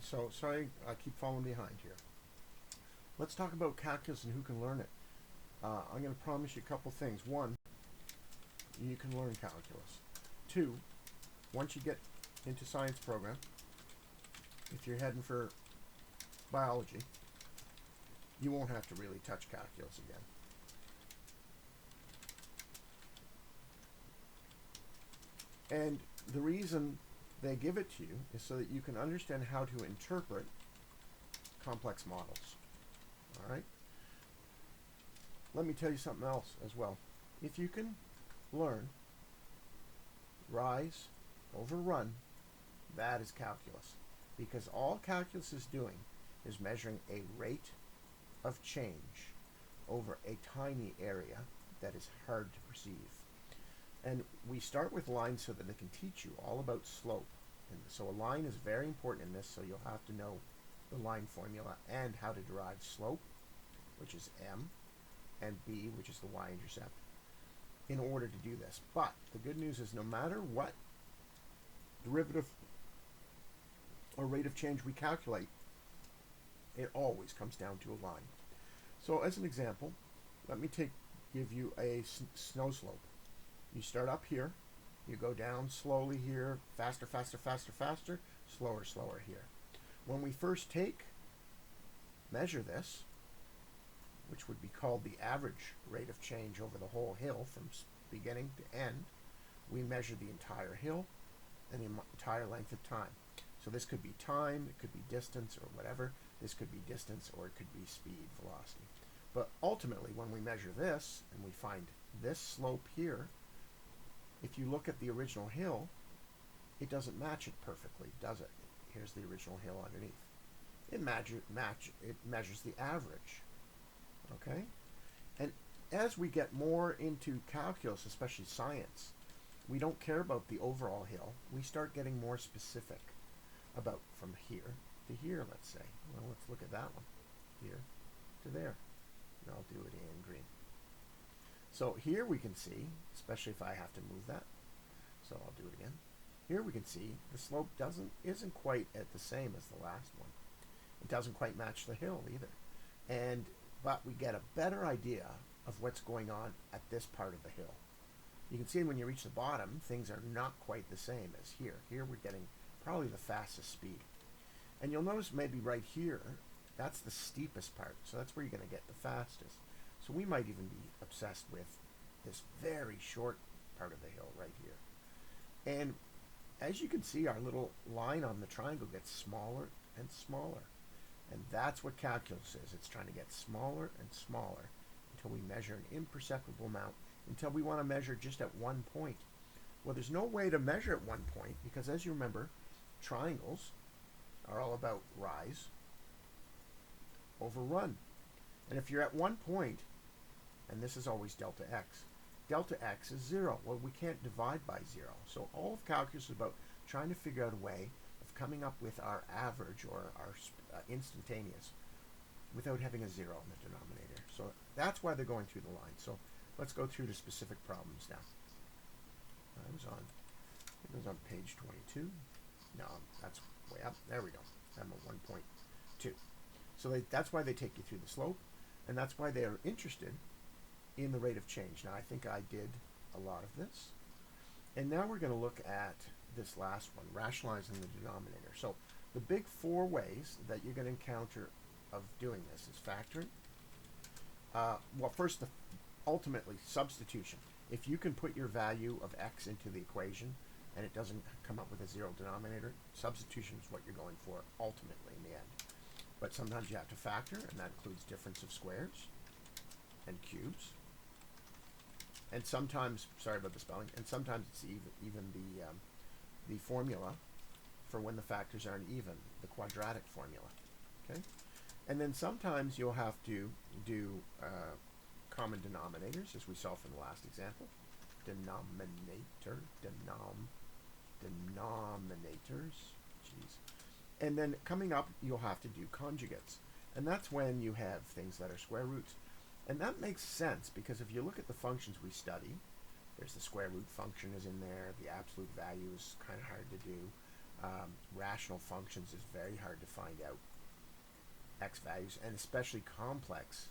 so sorry I keep falling behind here. Let's talk about calculus and who can learn it. I'm going to promise you a couple things. One, you can learn calculus. Two, once you get into science program, if you're heading for biology, you won't have to really touch calculus again. And the reason they give it to you is so that you can understand how to interpret complex models. All right? Let me tell you something else as well. If you can learn rise over run, that is calculus. Because all calculus is doing is measuring a rate of change over a tiny area that is hard to perceive. And we start with lines so that they can teach you all about slope. And so a line is very important in this, so you'll have to know the line formula and how to derive slope, which is m, and b, which is the y-intercept, in order to do this. But the good news is no matter what derivative or rate of change we calculate, it always comes down to a line. So as an example, let me give you a snow slope. You start up here, you go down slowly here, faster, faster, faster, faster, slower, slower here. When we first measure this, which would be called the average rate of change over the whole hill from beginning to end, we measure the entire hill and the entire length of time. So this could be time, it could be distance or whatever. This could be distance or it could be speed, velocity. But ultimately, when we measure this and we find this slope here, if you look at the original hill, it doesn't match it perfectly, does it? Here's the original hill underneath. It measures the average. Okay? And as we get more into calculus, especially science, we don't care about the overall hill. We start getting more specific about from here to here, let's say. Well, let's look at that one. Here to there. And I'll do it in green. So here we can see, especially if I have to move that, so I'll do it again. Here we can see the slope isn't quite at the same as the last one. It doesn't quite match the hill either. But we get a better idea of what's going on at this part of the hill. You can see when you reach the bottom, things are not quite the same as here. Here we're getting probably the fastest speed. And you'll notice maybe right here, that's the steepest part. So that's where you're going to get the fastest. So we might even be obsessed with this very short part of the hill right here. And as you can see, our little line on the triangle gets smaller and smaller. And that's what calculus is. It's trying to get smaller and smaller until we measure an imperceptible amount, until we want to measure just at one point. Well, there's no way to measure at one point because, as you remember, triangles are all about rise over run. And if you're at one point, and this is always delta x is 0. Well, we can't divide by 0. So all of calculus is about trying to figure out a way of coming up with our average or our instantaneous without having a 0 in the denominator. So that's why they're going through the line. So let's go through the specific problems now. I think it was on page 22. No, that's way up. There we go. I'm at 1.2. So that's why they take you through the slope, and that's why they are interested in the rate of change. Now, I think I did a lot of this. And now we're going to look at this last one, rationalizing the denominator. So the big 4 ways that you're going to encounter of doing this is factoring. Well, first, ultimately, substitution. If you can put your value of x into the equation and it doesn't come up with a 0 denominator, substitution is what you're going for ultimately in the end. But sometimes you have to factor, and that includes difference of squares and cubes. And sometimes, sorry about the spelling, and sometimes it's even the formula for when the factors aren't even, the quadratic formula. Okay? And then sometimes you'll have to do common denominators, as we saw from the last example. Denominators. Jeez. And then coming up, you'll have to do conjugates. And that's when you have things that are square roots. And that makes sense, because if you look at the functions we study, there's the square root function is in there, the absolute value is kind of hard to do. rational functions is very hard to find out x values, and especially complex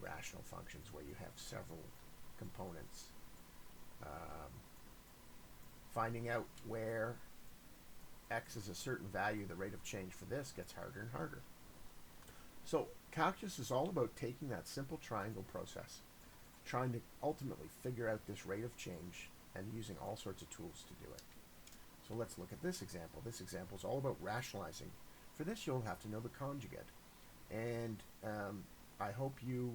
rational functions where you have several components. Finding out where x is a certain value, the rate of change for this gets harder and harder. So calculus is all about taking that simple triangle process, trying to ultimately figure out this rate of change, and using all sorts of tools to do it. So let's look at this example. This example is all about rationalizing. For this, you'll have to know the conjugate. And I hope you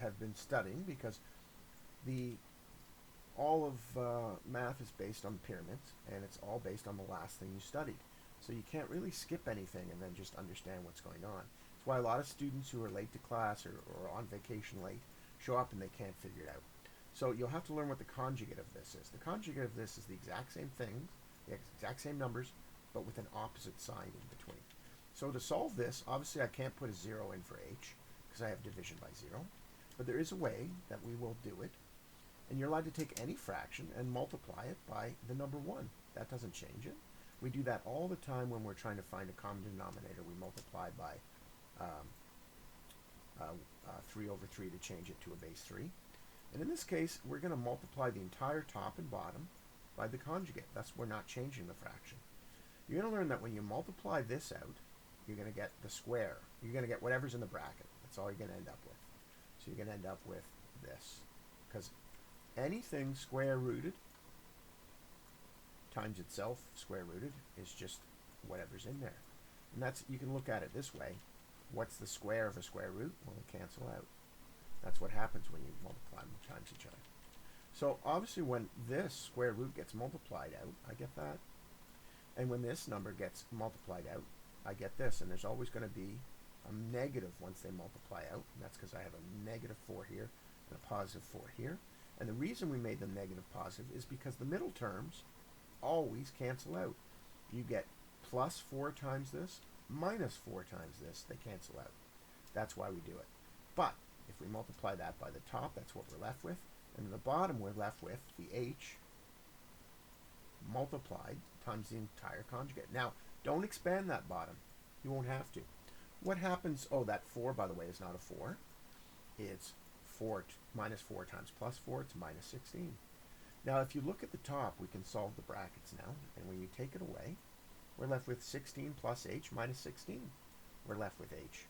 have been studying, because all of math is based on pyramids, and it's all based on the last thing you studied. So you can't really skip anything and then just understand what's going on. That's why a lot of students who are late to class or on vacation late show up and they can't figure it out. So you'll have to learn what the conjugate of this is. The conjugate of this is the exact same thing, the exact same numbers, but with an opposite sign in between. So to solve this, obviously I can't put a 0 in for h, because I have division by 0. But there is a way that we will do it. And you're allowed to take any fraction and multiply it by the number 1. That doesn't change it. We do that all the time when we're trying to find a common denominator. We multiply by 3 over 3 to change it to a base 3. And in this case, we're going to multiply the entire top and bottom by the conjugate. Thus, we're not changing the fraction. You're going to learn that when you multiply this out, you're going to get the square. You're going to get whatever's in the bracket. That's all you're going to end up with. So you're going to end up with this. Because anything square rooted times itself square rooted is just whatever's in there. And that's, you can look at it this way. What's the square of a square root? Well, it'll cancel out. That's what happens when you multiply them times each other. So obviously when this square root gets multiplied out, I get that. And when this number gets multiplied out, I get this. And there's always going to be a negative once they multiply out. And that's because I have a negative 4 here and a positive 4 here. And the reason we made them negative positive is because the middle terms always cancel out. You get plus 4 times this, minus 4 times this. They cancel out. That's why we do it. But if we multiply that by the top, that's what we're left with. And at the bottom, we're left with the h multiplied times the entire conjugate. Now, don't expand that bottom. You won't have to. What happens? Oh, that 4, by the way, is not a 4. It's minus 4 times plus 4. It's minus 16. Now, if you look at the top, we can solve the brackets now. And when you take it away, we're left with 16 plus h minus 16. We're left with h.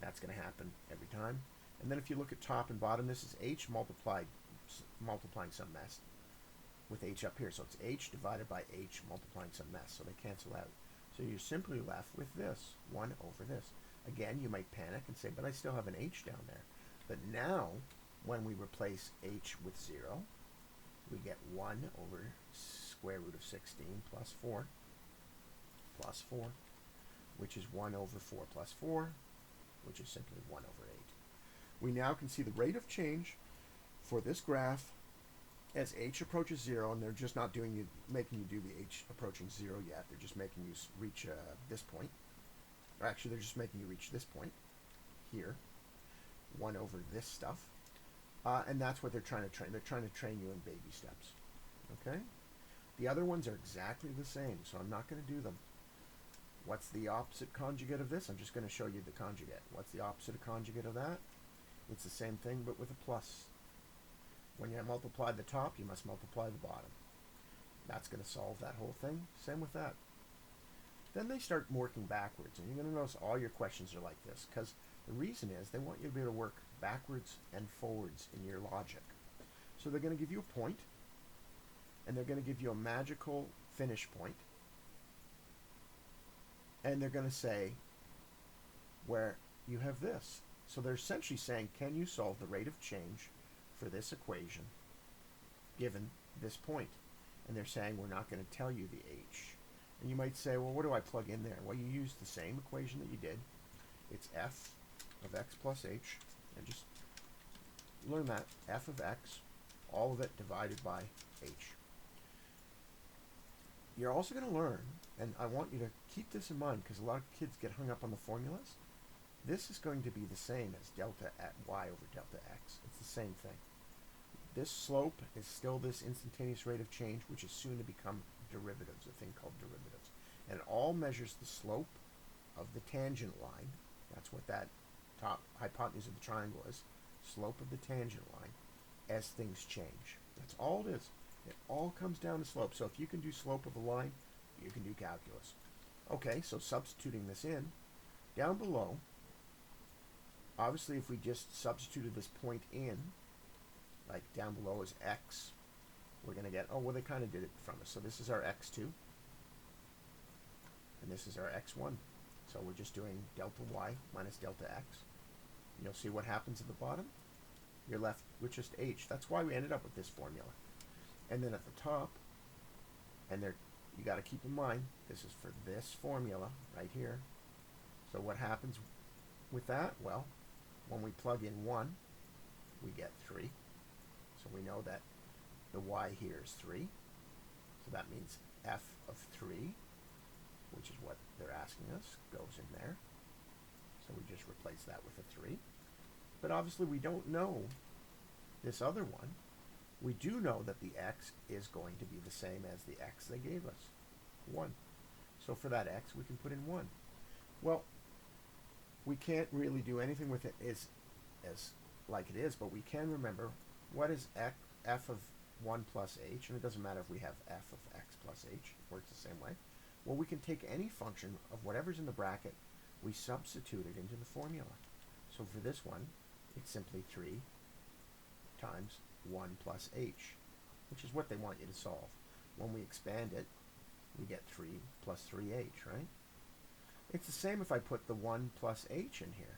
That's going to happen every time. And then if you look at top and bottom, this is h multiplying some mess with h up here. So it's h divided by h multiplying some mess. So they cancel out. So you're simply left with this, 1 over this. Again, you might panic and say, but I still have an h down there. But now, when we replace h with 0, we get 1 over square root of 16 plus 4, which is 1 over 4 plus 4, which is simply 1 over 8. We now can see the rate of change for this graph as h approaches 0, and they're just not making you do the h approaching 0 yet. They're just making you reach this point. Or actually, they're just making you reach this point here, 1 over this stuff. And that's what they're trying to train. They're trying to train you in baby steps. Okay? The other ones are exactly the same, so I'm not going to do them. What's the opposite conjugate of this? I'm just going to show you the conjugate. What's the opposite of conjugate of that? It's the same thing, but with a plus. When you multiply the top, you must multiply the bottom. That's going to solve that whole thing. Same with that. Then they start working backwards, and you're going to notice all your questions are like this, because the reason is they want you to be able to work backwards and forwards in your logic. So they're going to give you a point, and they're going to give you a magical finish point, and they're going to say where you have this. So they're essentially saying, can you solve the rate of change for this equation given this point? And they're saying, we're not going to tell you the h. And you might say, well, what do I plug in there? Well, you use the same equation that you did. It's f of x plus h. And just learn that. F of x, all of it divided by h. You're also going to learn, and I want you to keep this in mind because a lot of kids get hung up on the formulas. This is going to be the same as delta at y over delta x. It's the same thing. This slope is still this instantaneous rate of change, which is soon to become derivatives, a thing called derivatives. And it all measures the slope of the tangent line. That's what that top hypotenuse of the triangle is. Slope of the tangent line as things change. That's all it is. It all comes down to slope. So if you can do slope of a line, you can do calculus. Okay, so substituting this in, down below, obviously if we just substituted this point in, like down below is x, we're going to get, oh, well, they kind of did it from us. So this is our x2, and this is our x1. So we're just doing delta y minus delta x. You'll see what happens at the bottom. You're left with just h. That's why we ended up with this formula. And then at the top, and there, you got to keep in mind, this is for this formula right here. So what happens with that? Well, when we plug in 1, we get 3. So we know that the y here is 3. So that means f of 3, which is what they're asking us, goes in there. So we just replace that with a 3. But obviously we don't know this other one. We do know that the x is going to be the same as the x they gave us, 1. So for that x, we can put in 1. Well, we can't really do anything with it as like it is, but we can remember what is f of 1 plus h, and it doesn't matter if we have f of x plus h, it works the same way. Well, we can take any function of whatever's in the bracket, we substitute it into the formula. So for this one, it's simply 3 times 1 plus h, which is what they want you to solve. When we expand it, we get 3 plus 3h, right? It's the same if I put the 1 plus h in here.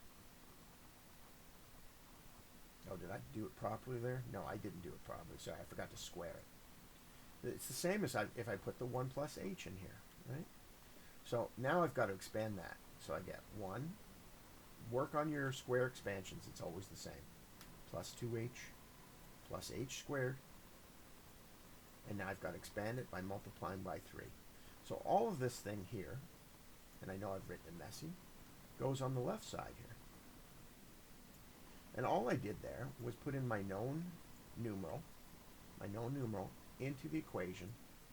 Oh, did I do it properly there? No, I didn't do it properly. Sorry, I forgot to square it. It's the same as if I put the 1 plus h in here, right? So now I've got to expand that. So I get 1. Work on your square expansions. It's always the same. Plus 2h plus h squared. And now I've got to expand it by multiplying by 3. So all of this thing here, and I know I've written it messy, goes on the left side here. And all I did there was put in my known numeral into the equation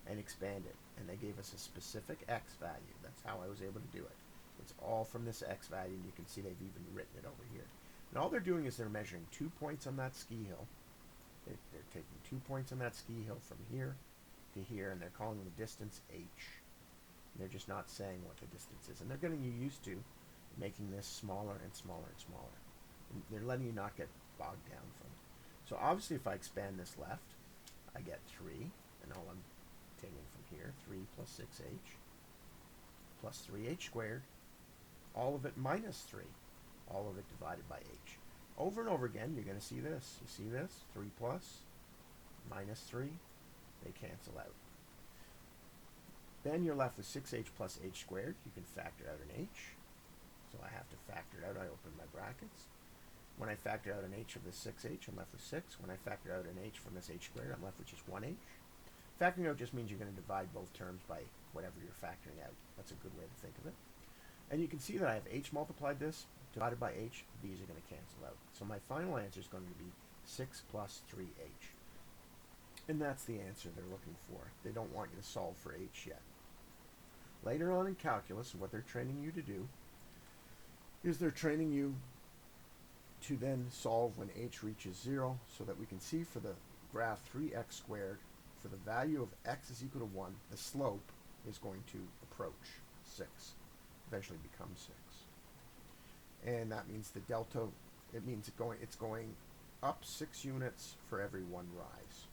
and expand it. And they gave us a specific x value. That's how I was able to do it. It's all from this x value, and you can see they've even written it over here. And all they're doing is they're measuring 2 points on that ski hill. They're taking 2 points on that ski hill from here to here, and they're calling the distance h. And they're just not saying what the distance is. And they're getting you used to making this smaller and smaller and smaller. And they're letting you not get bogged down from it. So obviously if I expand this left, I get 3, and all I'm taking from here, 3 plus 6h plus 3h squared, all of it minus 3, all of it divided by h. Over and over again, you're going to see this. You see this? 3 plus, minus 3, they cancel out. Then you're left with 6h plus h squared. You can factor out an h. So I have to factor it out. I open my brackets. When I factor out an h of this 6h, I'm left with 6. When I factor out an h from this h squared, I'm left with just 1h. Factoring out just means you're going to divide both terms by whatever you're factoring out. That's a good way to think of it. And you can see that I have h multiplied this, divided by h, these are going to cancel out. So my final answer is going to be 6 plus 3h. And that's the answer they're looking for. They don't want you to solve for h yet. Later on in calculus, what they're training you to do is they're training you to then solve when h reaches 0, so that we can see for the graph 3x squared, for the value of x is equal to 1, the slope is going to approach 6, eventually become 6. And that means the delta, it means it's going up 6 units for every 1 rise.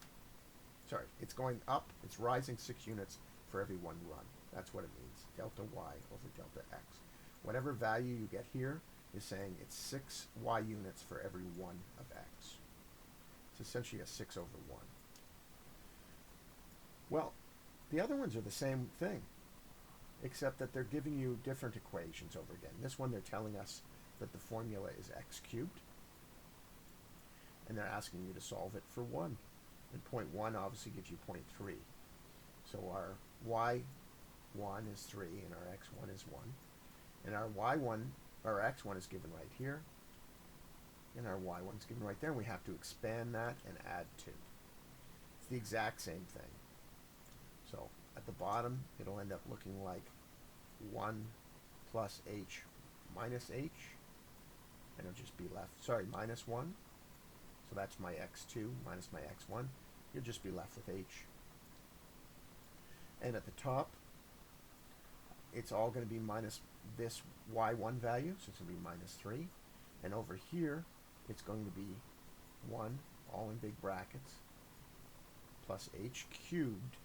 Sorry, it's going up, it's rising 6 units for every 1 run. That's what it means, delta y over delta x. Whatever value you get here is saying it's 6 y units for every 1 of x. It's essentially a 6 over 1. Well, the other ones are the same thing, except that they're giving you different equations over again. This one they're telling us that the formula is x cubed, and they're asking you to solve it for 1. And point 1 obviously gives you point 3. So our y1 is 3, and our x1 is 1. And our our x1 is given right here, and our y1 is given right there, and we have to expand that and add 2. It's the exact same thing. So at the bottom, it'll end up looking like 1 plus h minus h, and it'll just be left, sorry, minus 1. So that's my x2 minus my x1. You'll just be left with h. And at the top, it's all going to be minus this y1 value, so it's going to be minus 3. And over here, it's going to be 1, all in big brackets, plus h cubed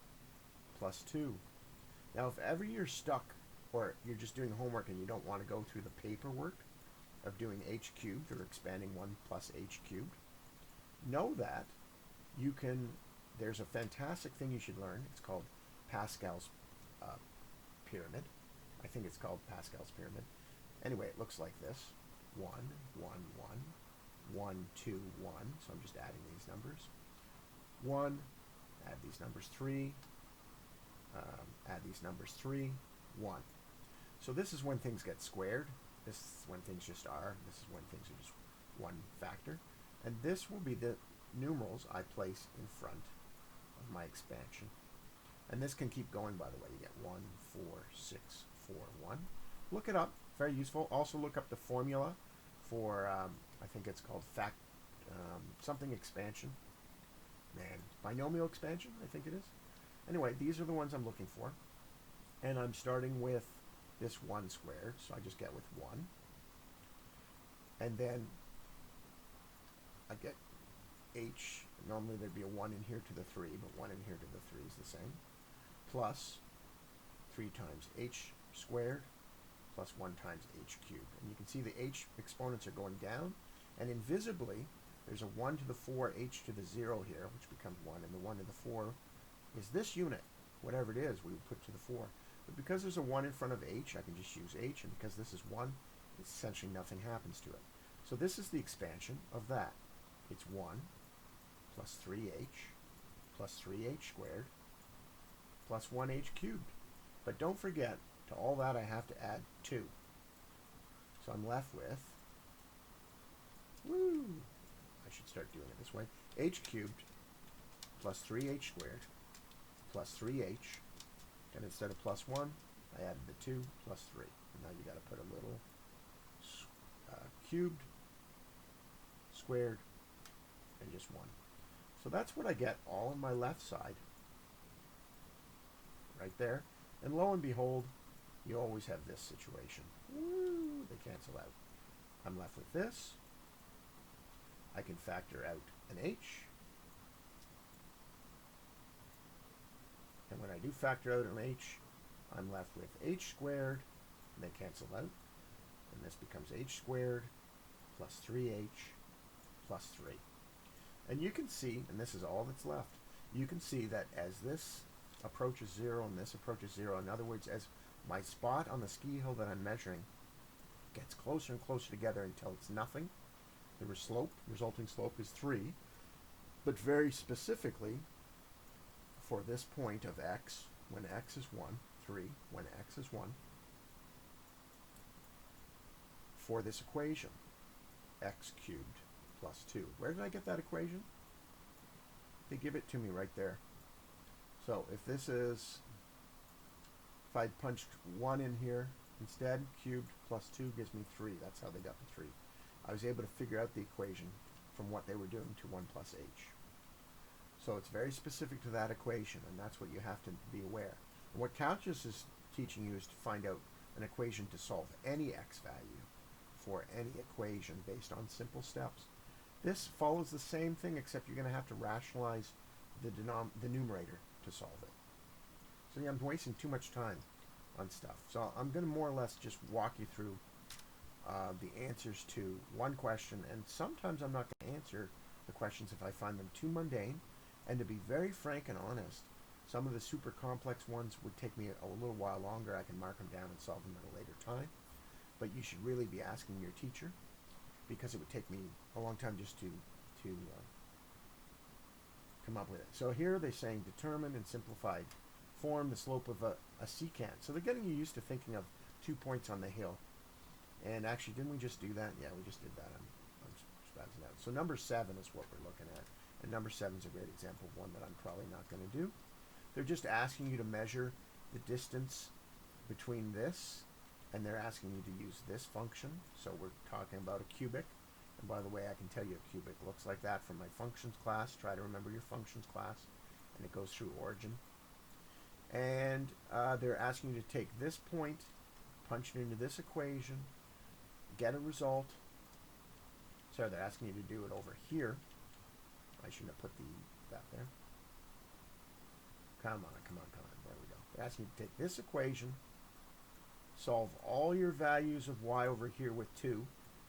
plus 2. Now, if ever you're stuck, or you're just doing homework and you don't want to go through the paperwork of doing h cubed or expanding 1 plus h cubed, know that you can, there's a fantastic thing you should learn. It's called Pascal's pyramid. I think it's called Pascal's pyramid. Anyway, it looks like this. 1, 1, 1, 1, 2, 1. So I'm just adding these numbers. 1, add these numbers 3, add these numbers 3, 1. So this is when things get squared. This is when things just are. This is when things are just one factor. And this will be the numerals I place in front of my expansion. And this can keep going, by the way. You get 1, 4, 6, 4, 1. Look it up. Very useful. Also look up the formula for, I think it's called something expansion. Binomial expansion, I think it is. Anyway, these are the ones I'm looking for. And I'm starting with this 1 squared, so I just get with 1. And then I get h. Normally there'd be a 1 in here to the 3, but 1 in here to the 3 is the same. Plus 3 times h squared plus 1 times h cubed. And you can see the h exponents are going down, and invisibly there's a 1 to the 4 h to the 0 here, which becomes 1, and the 1 to the 4 is this unit, whatever it is we would put to the 4. But because there's a 1 in front of h, I can just use h, and because this is 1, essentially nothing happens to it. So this is the expansion of that. It's 1 plus 3h plus 3h squared plus 1h cubed. But don't forget, to all that I have to add 2. So I'm left with, I should start doing it this way, h cubed plus 3h squared plus 3h, and instead of plus 1, I added the 2 plus 3. And now you got to put a little cubed, squared, and just 1. So that's what I get all on my left side, right there. And lo and behold, you always have this situation. They cancel out. I'm left with this. I can factor out an h. And when I do factor out an h, I'm left with h squared, and they cancel out. And this becomes h squared plus 3h plus 3. And you can see, and this is all that's left, you can see that as this approaches 0 and this approaches 0, in other words, as my spot on the ski hill that I'm measuring gets closer and closer together until it's nothing, the resulting slope is 3. But very specifically, for this point of x, when x is 1, 3, when x is 1, for this equation, x cubed plus 2. Where did I get that equation? They give it to me right there. So if this is, if I punched 1 in here instead, cubed plus 2 gives me 3. That's how they got the 3. I was able to figure out the equation from what they were doing to 1 plus h. So it's very specific to that equation, and that's what you have to be aware. And what Calculus is teaching you is to find out an equation to solve any x value for any equation based on simple steps. This follows the same thing, except you're going to have to rationalize the numerator to solve it. So yeah, I'm wasting too much time on stuff. So I'm going to more or less just walk you through the answers to one question, and sometimes I'm not going to answer the questions if I find them too mundane. And to be very frank and honest, some of the super complex ones would take me a little while longer. I can mark them down and solve them at a later time. But you should really be asking your teacher, because it would take me a long time just to come up with it. So here they're saying determine in simplified form the slope of a secant. So they're getting you used to thinking of 2 points on the hill. And actually, didn't we just do that? Yeah, we just did that. I'm spazzing out. So number 7 is what we're looking at. And number 7 is a great example of one that I'm probably not going to do. They're just asking you to measure the distance between this, and they're asking you to use this function. So we're talking about a cubic. And by the way, I can tell you a cubic looks like that from my functions class. Try to remember your functions class. And it goes through origin. And they're asking you to take this point, punch it into this equation, get a result. Sorry, they're asking you to do it over here. I shouldn't have put that there. Come on. There we go. They're asking you to take this equation, solve all your values of y over here with 2.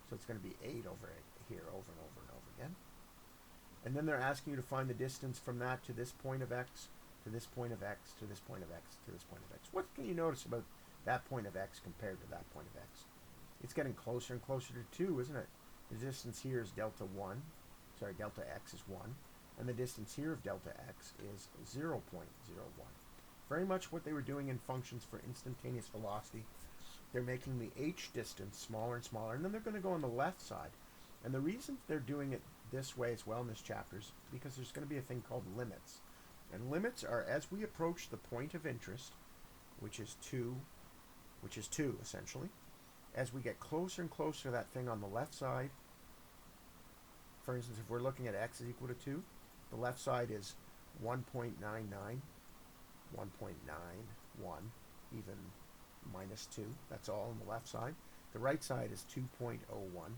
So it's going to be 8 over here over and over and over again. And then they're asking you to find the distance from that to this point of x, to this point of x, to this point of x, to this point of x. What can you notice about that point of x compared to that point of x? It's getting closer and closer to 2, isn't it? The distance here is delta x is 1. And the distance here of delta x is 0.01. Very much what they were doing in functions for instantaneous velocity. They're making the h distance smaller and smaller, and then they're going to go on the left side. And the reason they're doing it this way as well in this chapter is because there's going to be a thing called limits. And limits are as we approach the point of interest, which is 2 essentially, as we get closer and closer to that thing on the left side. For instance, if we're looking at x is equal to 2, the left side is 1.99, 1.91, even minus 2. That's all on the left side. The right side is 2.01, 2.1,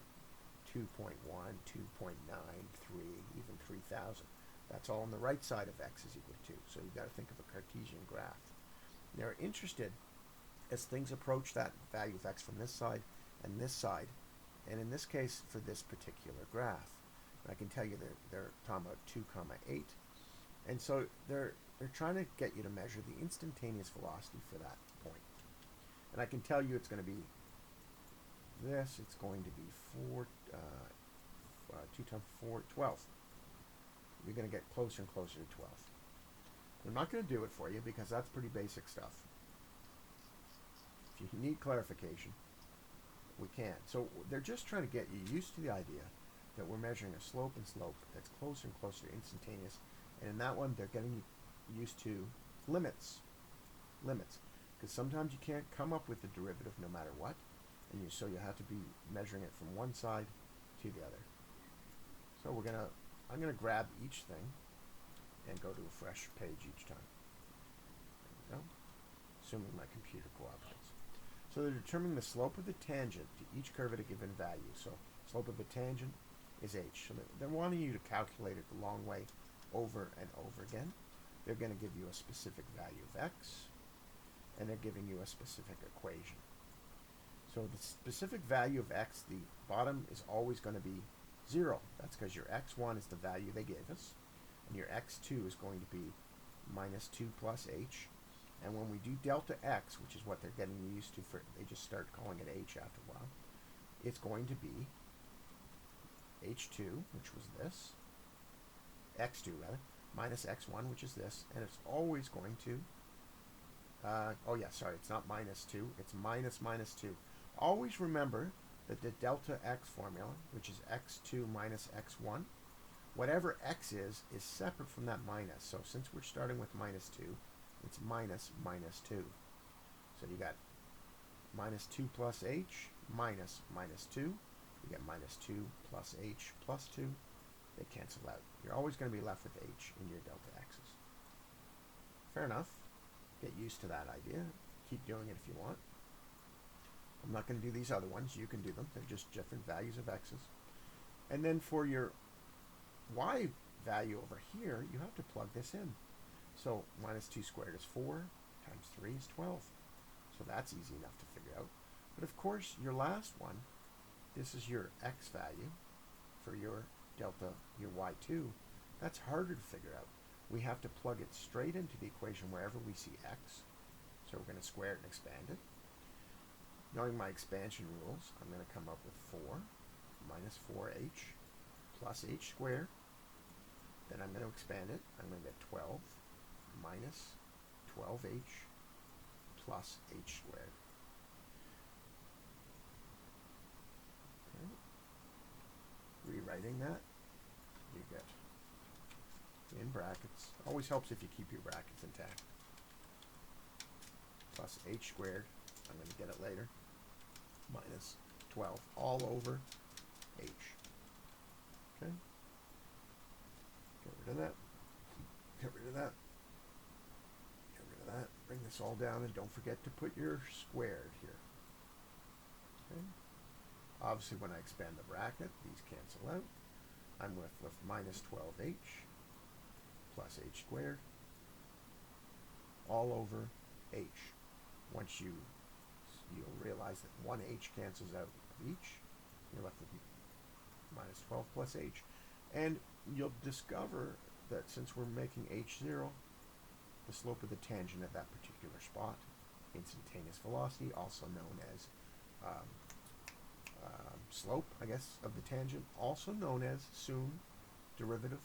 2.93, even 3,000. That's all on the right side of x is equal to 2. So you've got to think of a Cartesian graph. They're interested as things approach that value of x from this side and this side. And in this case, for this particular graph, I can tell you that they're talking about 2, 8. And so they're trying to get you to measure the instantaneous velocity for that point. And I can tell you it's going to be this. It's going to be 2 times 4, 12. You're going to get closer and closer to 12. I'm not going to do it for you because that's pretty basic stuff. If you need clarification, we can. So they're just trying to get you used to the idea that we're measuring a slope and slope that's closer and closer to instantaneous. And in that one, they're getting used to limits. Because sometimes you can't come up with the derivative no matter what. And so you have to be measuring it from one side to the other. So I'm going to grab each thing and go to a fresh page each time. There we go. Assuming my computer cooperates. So they're determining the slope of the tangent to each curve at a given value. So slope of the tangent is h. So they're wanting you to calculate it the long way over and over again. They're going to give you a specific value of x, and they're giving you a specific equation. So the specific value of x, the bottom is always going to be 0. That's because your x1 is the value they gave us, and your x2 is going to be minus 2 plus h. And when we do delta x, which is what they're getting used to, they just start calling it h after a while, it's going to be h2, which was this, x2 rather, minus x1, which is this, and it's always going to, it's not minus 2, it's minus 2. Always remember that the delta x formula, which is x2 minus x1, whatever x is separate from that minus. So since we're starting with minus 2, it's minus 2. So you got minus 2 plus h minus 2. You get minus 2 plus h plus 2. They cancel out. You're always going to be left with h in your delta x's. Fair enough. Get used to that idea. Keep doing it if you want. I'm not going to do these other ones. You can do them. They're just different values of x's. And then for your y value over here, you have to plug this in. So minus 2 squared is 4, times 3 is 12. So that's easy enough to figure out. But of course, your last one, this is your x value for your delta, your y2. That's harder to figure out. We have to plug it straight into the equation wherever we see x. So we're going to square it and expand it. Knowing my expansion rules, I'm going to come up with 4 minus 4h plus h squared. Then I'm going to expand it. I'm going to get 12 minus 12h plus h squared. Okay. Rewriting that, you get in brackets. Always helps if you keep your brackets intact. Plus h squared, I'm going to get it later, minus 12 all over h. Okay? Get rid of that. Get rid of that. Get rid of that. Bring this all down, and don't forget to put your squared here. Okay? Obviously, when I expand the bracket, these cancel out. I'm left with minus 12h plus h squared all over h. Once you'll realize that one h cancels out of each. You're left with minus 12 plus h. And you'll discover that since we're making h0 the slope of the tangent at that particular spot, instantaneous velocity, also known as slope, I guess, of the tangent, also known as soon derivative,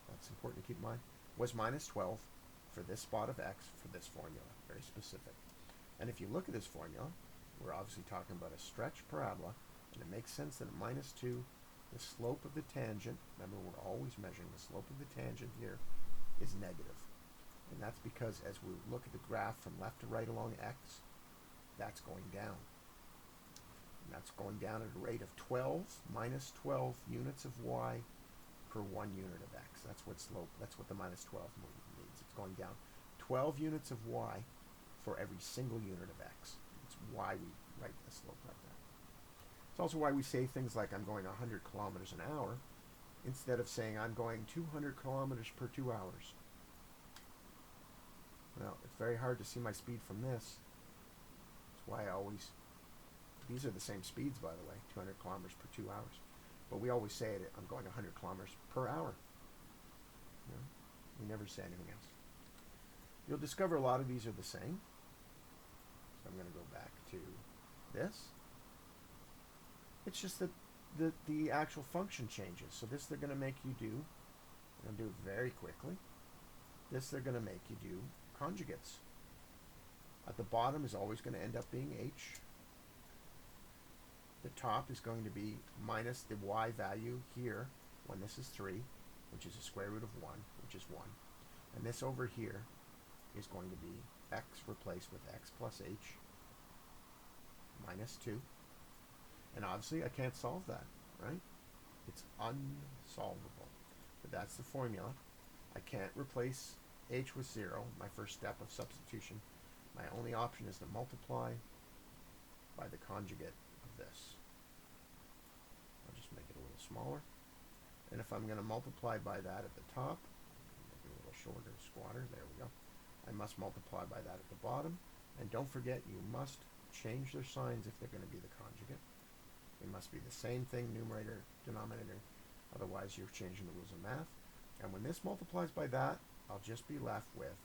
that's important to keep in mind, was minus 12 for this spot of x for this formula. Very specific. And if you look at this formula, we're obviously talking about a stretched parabola, and it makes sense that at minus 2, the slope of the tangent, remember we're always measuring the slope of the tangent here, is negative. And that's because as we look at the graph from left to right along x, that's going down. And that's going down at a rate of 12 minus 12 units of y per 1 unit of x. That's what slope, that's what the minus 12 means. It's going down 12 units of y for every single unit of x. That's why we write the slope like that. It's also why we say things like I'm going 100 kilometers an hour instead of saying I'm going 200 kilometers per 2 hours. Well, it's very hard to see my speed from this. That's why I always, these are the same speeds, by the way, 200 kilometers per 2 hours. But we always say it, I'm going 100 kilometers per hour. You know, we never say anything else. You'll discover a lot of these are the same. So I'm going to go back to this. It's just that the actual function changes. So this they're going to make you do, I'm going to do it very quickly. This they're going to make you do conjugates. At the bottom is always going to end up being h. The top is going to be minus the y value here when this is 3, which is the square root of 1, which is 1. And this over here is going to be x replaced with x plus h minus 2. And obviously I can't solve that, right? It's unsolvable. But that's the formula. I can't replace h with 0, my first step of substitution. My only option is to multiply by the conjugate of this. I'll just make it a little smaller. And if I'm going to multiply by that at the top, make it a little shorter, squatter, there we go. I must multiply by that at the bottom. And don't forget, you must change their signs if they're going to be the conjugate. They must be the same thing, numerator, denominator. Otherwise, you're changing the rules of math. And when this multiplies by that, I'll just be left with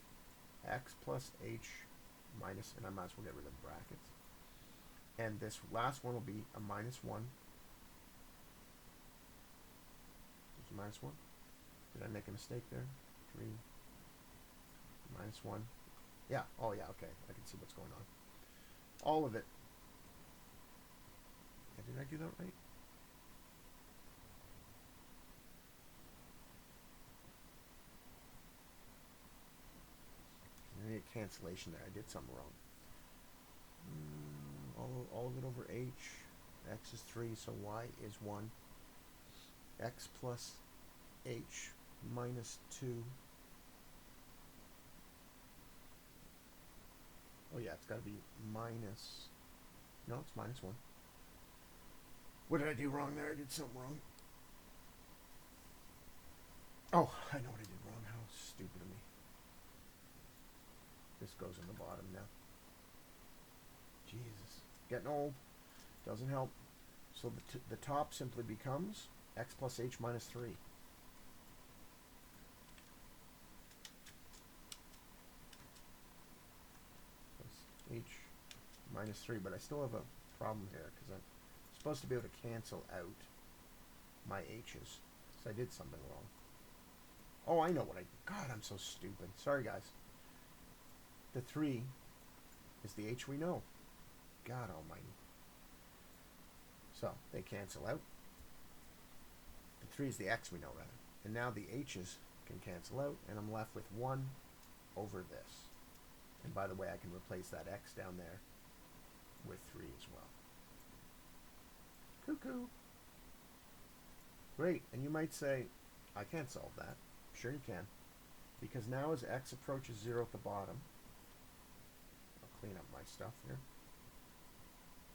x plus h minus, and I might as well get rid of the brackets. And this last one will be a minus 1. There's a minus 1. Did I make a mistake there? 3 minus 1. Yeah, oh yeah, okay. I can see what's going on. All of it. Yeah, did I do that right? I need a cancellation there. I did something wrong. All of it over h. X is 3, so y is 1. X plus h minus 2. Oh yeah, it's got to be minus... No, it's minus 1. What did I do wrong there? I did something wrong. Oh, I know what I did wrong. How stupid of me. This goes in the bottom now. Jesus. Getting old. Doesn't help. So the top simply becomes x plus h minus 3. Plus h minus 3. But I still have a problem here because I'm supposed to be able to cancel out my h's. So I did something wrong. Oh, I know what I... God, I'm so stupid. Sorry, guys. The 3 is the h we know. God almighty. So, they cancel out. The 3 is the x we know, rather. And now the h's can cancel out, and I'm left with 1 over this. And by the way, I can replace that x down there with 3 as well. Cuckoo! Great, and you might say, I can't solve that. Sure you can. Because now as x approaches 0 at the bottom, I'll clean up my stuff here.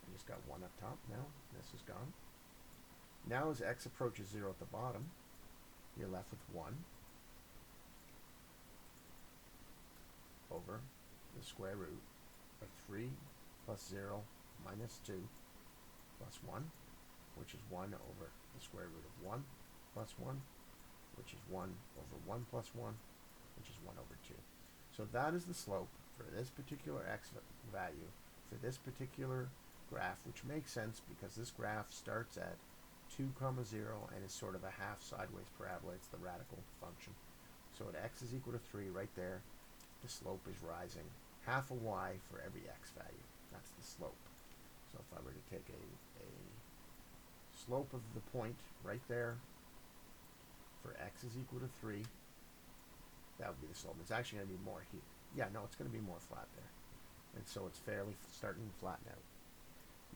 I just got 1 up top now. This is gone. Now as x approaches 0 at the bottom, you're left with 1 over the square root of 3 plus 0 minus 2 plus 1, which is 1 over the square root of 1 plus 1, which is 1 over 1 plus 1, which is 1 over 2. So that is the slope for this particular x value, for this particular graph, which makes sense because this graph starts at 2, 0 and is sort of a half sideways parabola. It's the radical function. So at x is equal to 3 right there, the slope is rising half a y for every x value. That's the slope. So if I were to take a slope of the point right there for x is equal to 3, that would be the slope. It's actually going to be more here. Yeah, no, it's going to be more flat there. And so it's fairly starting to flatten out.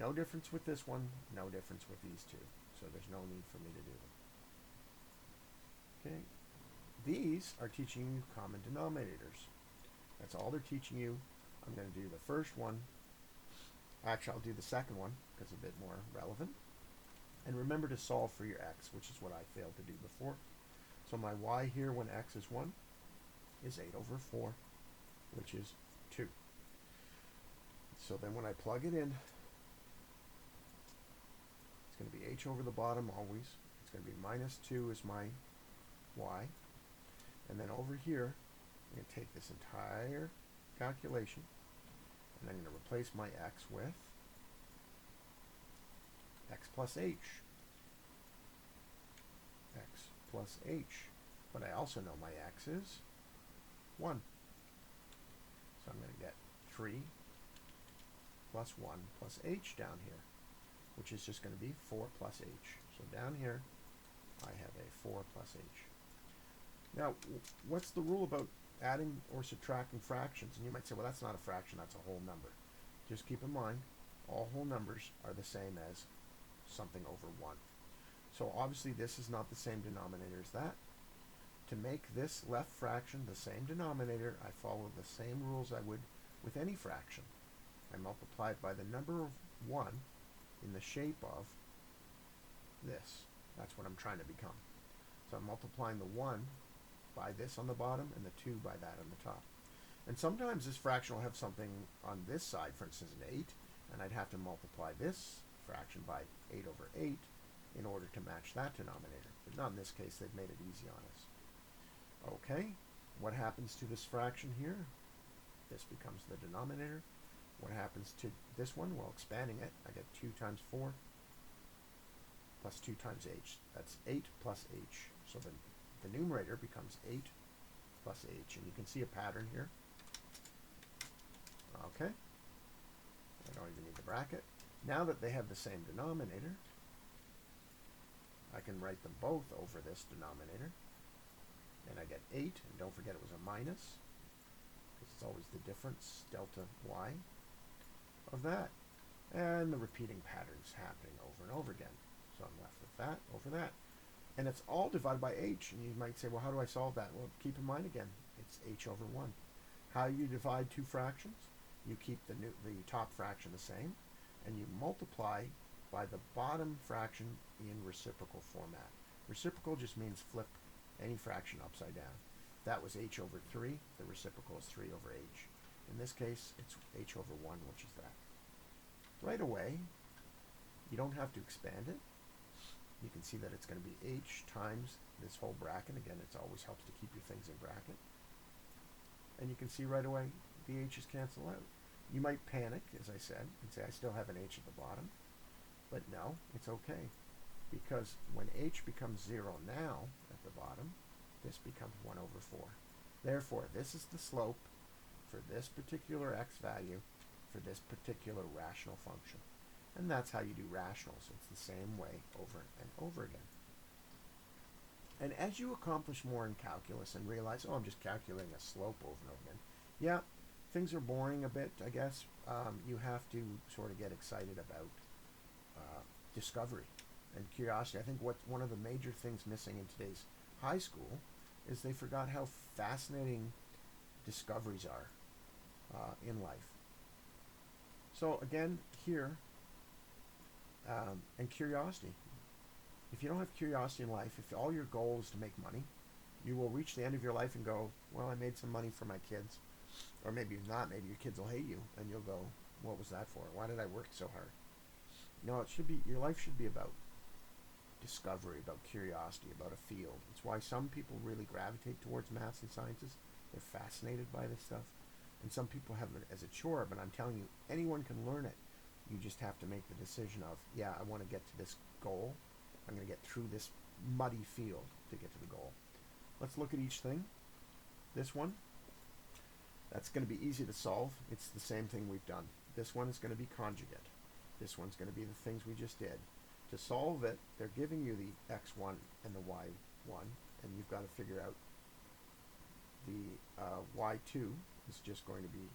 No difference with this one, no difference with these two. So there's no need for me to do them. Okay. These are teaching you common denominators. That's all they're teaching you. I'm going to do the first one. Actually, I'll do the second one because it's a bit more relevant. And remember to solve for your x, which is what I failed to do before. So my y here when x is 1 is 8 over 4, which is 2. So then when I plug it in, it's going to be h over the bottom always. It's going to be minus 2 is my y. And then over here, I'm going to take this entire calculation, and I'm going to replace my x with x plus h. X plus h. But I also know my x is 1. So I'm going to get 3 plus 1 plus h down here, which is just going to be 4 plus h. So down here, I have a 4 plus h. Now, what's the rule about adding or subtracting fractions? And you might say, well, that's not a fraction, that's a whole number. Just keep in mind, all whole numbers are the same as something over 1. So obviously this is not the same denominator as that. To make this left fraction the same denominator, I follow the same rules I would with any fraction. I multiply it by the number of 1 in the shape of this. That's what I'm trying to become. So I'm multiplying the 1 by this on the bottom and the 2 by that on the top. And sometimes this fraction will have something on this side, for instance an 8, and I'd have to multiply this fraction by 8 over 8 in order to match that denominator. But not in this case, they've made it easy on us. Okay, what happens to this fraction here? This becomes the denominator. What happens to this one? Well, expanding it, I get 2 times 4 plus 2 times h. That's 8 plus h. So the numerator becomes 8 plus h. And you can see a pattern here. Okay. I don't even need the bracket. Now that they have the same denominator, I can write them both over this denominator. And I get 8, and don't forget it was a minus, because it's always the difference, delta y, of that. And the repeating pattern's happening over and over again. So I'm left with that over that. And it's all divided by h. And you might say, well, how do I solve that? Well, keep in mind again, it's h over 1. How you divide two fractions? You keep the top fraction the same, and you multiply by the bottom fraction in reciprocal format. Reciprocal just means flip any fraction upside down. That was h over 3. The reciprocal is 3 over h. In this case, it's h over 1, which is that. Right away, you don't have to expand it. You can see that it's going to be h times this whole bracket. Again, it always helps to keep your things in bracket. And you can see right away the h's cancel out. You might panic, as I said, and say I still have an h at the bottom. But no, it's okay. Because when h becomes 0 now at the bottom, this becomes 1 over 4. Therefore, this is the slope for this particular x value for this particular rational function. And that's how you do rationals. It's the same way over and over again. And as you accomplish more in calculus and realize, oh, I'm just calculating a slope over and over again, yeah, things are boring a bit, I guess. You have to sort of get excited about discovery and curiosity. I think one of the major things missing in today's high school is they forgot how fascinating discoveries are in life. So again, here, and curiosity. If you don't have curiosity in life, if all your goal is to make money, you will reach the end of your life and go, well, I made some money for my kids. Or maybe not, maybe your kids will hate you, and you'll go, what was that for? Why did I work so hard? No, it should be, your life should be about discovery, about curiosity, about a field. It's why some people really gravitate towards maths and sciences. They're fascinated by this stuff. And some people have it as a chore, but I'm telling you, anyone can learn it. You just have to make the decision of, yeah, I want to get to this goal. I'm going to get through this muddy field to get to the goal. Let's look at each thing. This one, that's going to be easy to solve. It's the same thing we've done. This one is going to be conjugate. This one's going to be the things we just did. To solve it, they're giving you the x1 and the y1, and you've got to figure out the y2 is just going to be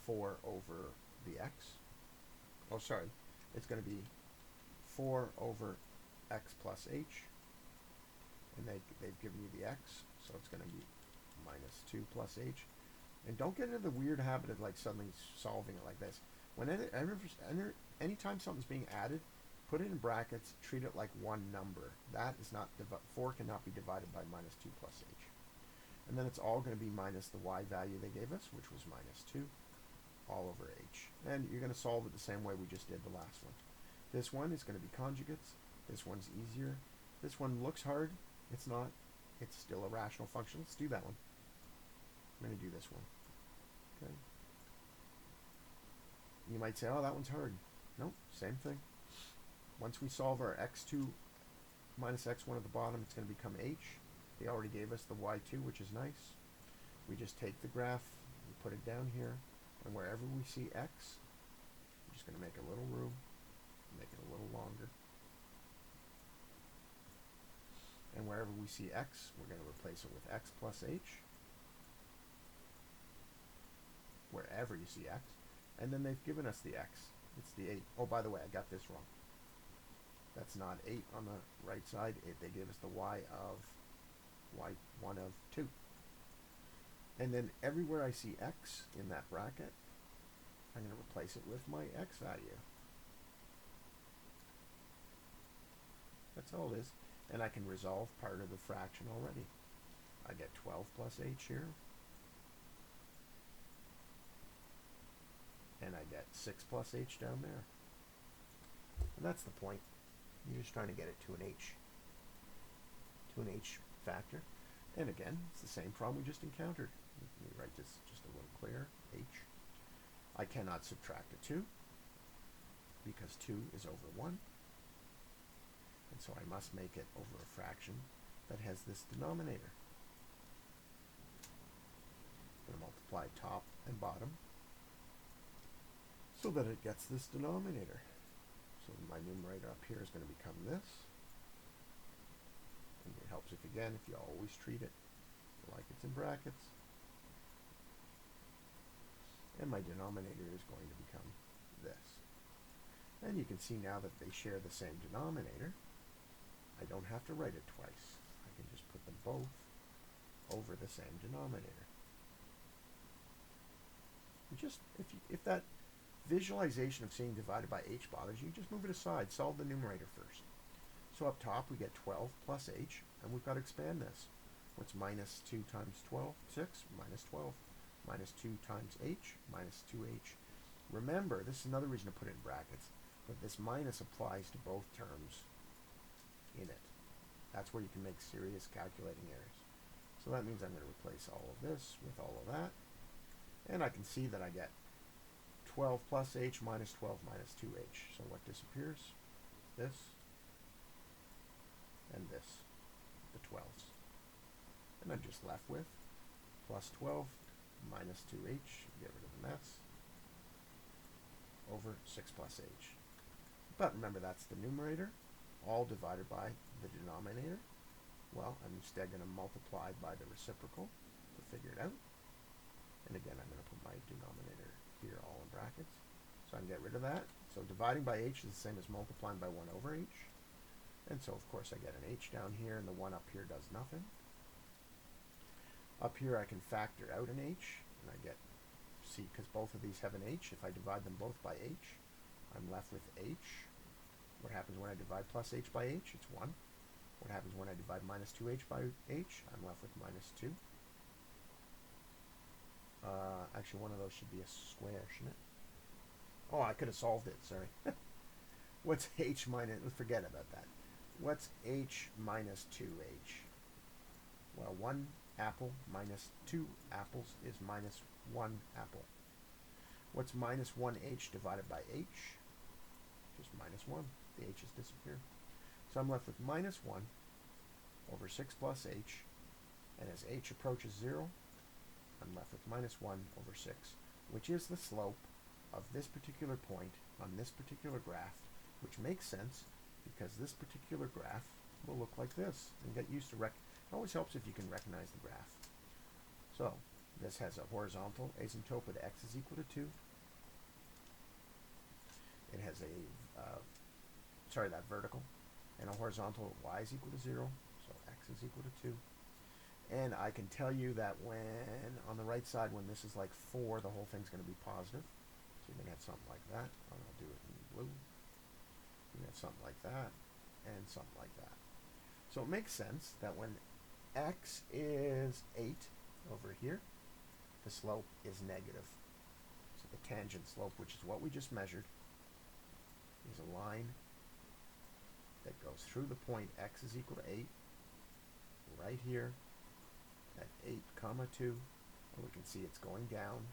4 over the x. Oh, sorry. It's going to be 4 over x plus h, and they've given you the x, so it's going to be minus 2 plus h. And don't get into the weird habit of like suddenly solving it like this. Anytime something's being added, put it in brackets, treat it like one number. That is not, 4 cannot be divided by minus 2 plus h. And then it's all going to be minus the y value they gave us, which was minus 2, all over h. And you're going to solve it the same way we just did the last one. This one is going to be conjugates. This one's easier. This one looks hard. It's not. It's still a rational function. Let's do that one. I'm going to do this one. Okay. You might say, oh, that one's hard. Nope, same thing. Once we solve our x2 minus x1 at the bottom, it's going to become h. They already gave us the y2, which is nice. We just take the graph, we put it down here, and wherever we see x, we're just going to make a little room, make it a little longer. And wherever we see x, we're going to replace it with x plus h. Wherever you see x. And then they've given us the x. It's the 8. Oh, by the way, I got this wrong. That's not 8 on the right side. They gave us the y1 of 2. And then everywhere I see x in that bracket, I'm going to replace it with my x value. That's all it is. And I can resolve part of the fraction already. I get 12 plus h here. And I get 6 plus h down there. And that's the point. You're just trying to get it to an h factor. And again, it's the same problem we just encountered. Let me write this just a little clearer. H. I cannot subtract a 2 because 2 is over 1. And so I must make it over a fraction that has this denominator. I'm going to multiply top and bottom so that it gets this denominator. So my numerator up here is going to become this. And it helps if, again, if you always treat it like it's in brackets. And my denominator is going to become this. And you can see now that they share the same denominator. I don't have to write it twice. I can just put them both over the same denominator. And just if that visualization of seeing divided by h bothers you, just move it aside. Solve the numerator first. So up top we get 12 plus h, and we've got to expand this. What's minus 2 times 12? 6 minus 12. Minus 2 times h minus 2h. Remember, this is another reason to put it in brackets, but this minus applies to both terms in it. That's where you can make serious calculating errors. So that means I'm going to replace all of this with all of that. And I can see that I get 12 plus h minus 12 minus 2h. So what disappears? This and this, the 12s. And I'm just left with plus 12 minus 2h, get rid of the mess, over 6 plus h. But remember, that's the numerator, all divided by the denominator. Well, I'm instead going to multiply by the reciprocal to figure it out. And again, I'm going to put my denominator here all in brackets. So I can get rid of that. So dividing by h is the same as multiplying by 1 over h. And so, of course, I get an h down here, and the 1 up here does nothing. Up here, I can factor out an h, and I get, see, because both of these have an h, if I divide them both by h, I'm left with h. What happens when I divide plus h by h? It's 1. What happens when I divide minus 2h by h? I'm left with minus 2. Actually, one of those should be a square, shouldn't it? Oh, I could have solved it, sorry. What's h minus, forget about that. What's h minus 2h? Well, 1 apple minus 2 apples is minus 1 apple. What's minus 1h divided by h? Just minus 1. The h has disappeared. So I'm left with minus 1 over 6 plus h, and as h approaches 0, I'm left with minus 1 over 6, which is the slope of this particular point on this particular graph, which makes sense because this particular graph will look like this. And get used to it always helps if you can recognize the graph. So this has a horizontal asymptote at x is equal to 2. It has a that vertical, and a horizontal at y is equal to 0, so x is equal to 2. And I can tell you that when, on the right side, when this is like 4, the whole thing's going to be positive. So you're going to have something like that. I'll do it in blue. You have something like that, and something like that. So it makes sense that when x is 8 over here, the slope is negative. So the tangent slope, which is what we just measured, is a line that goes through the point x is equal to 8, right here, at 8 comma 2, and we can see it's going down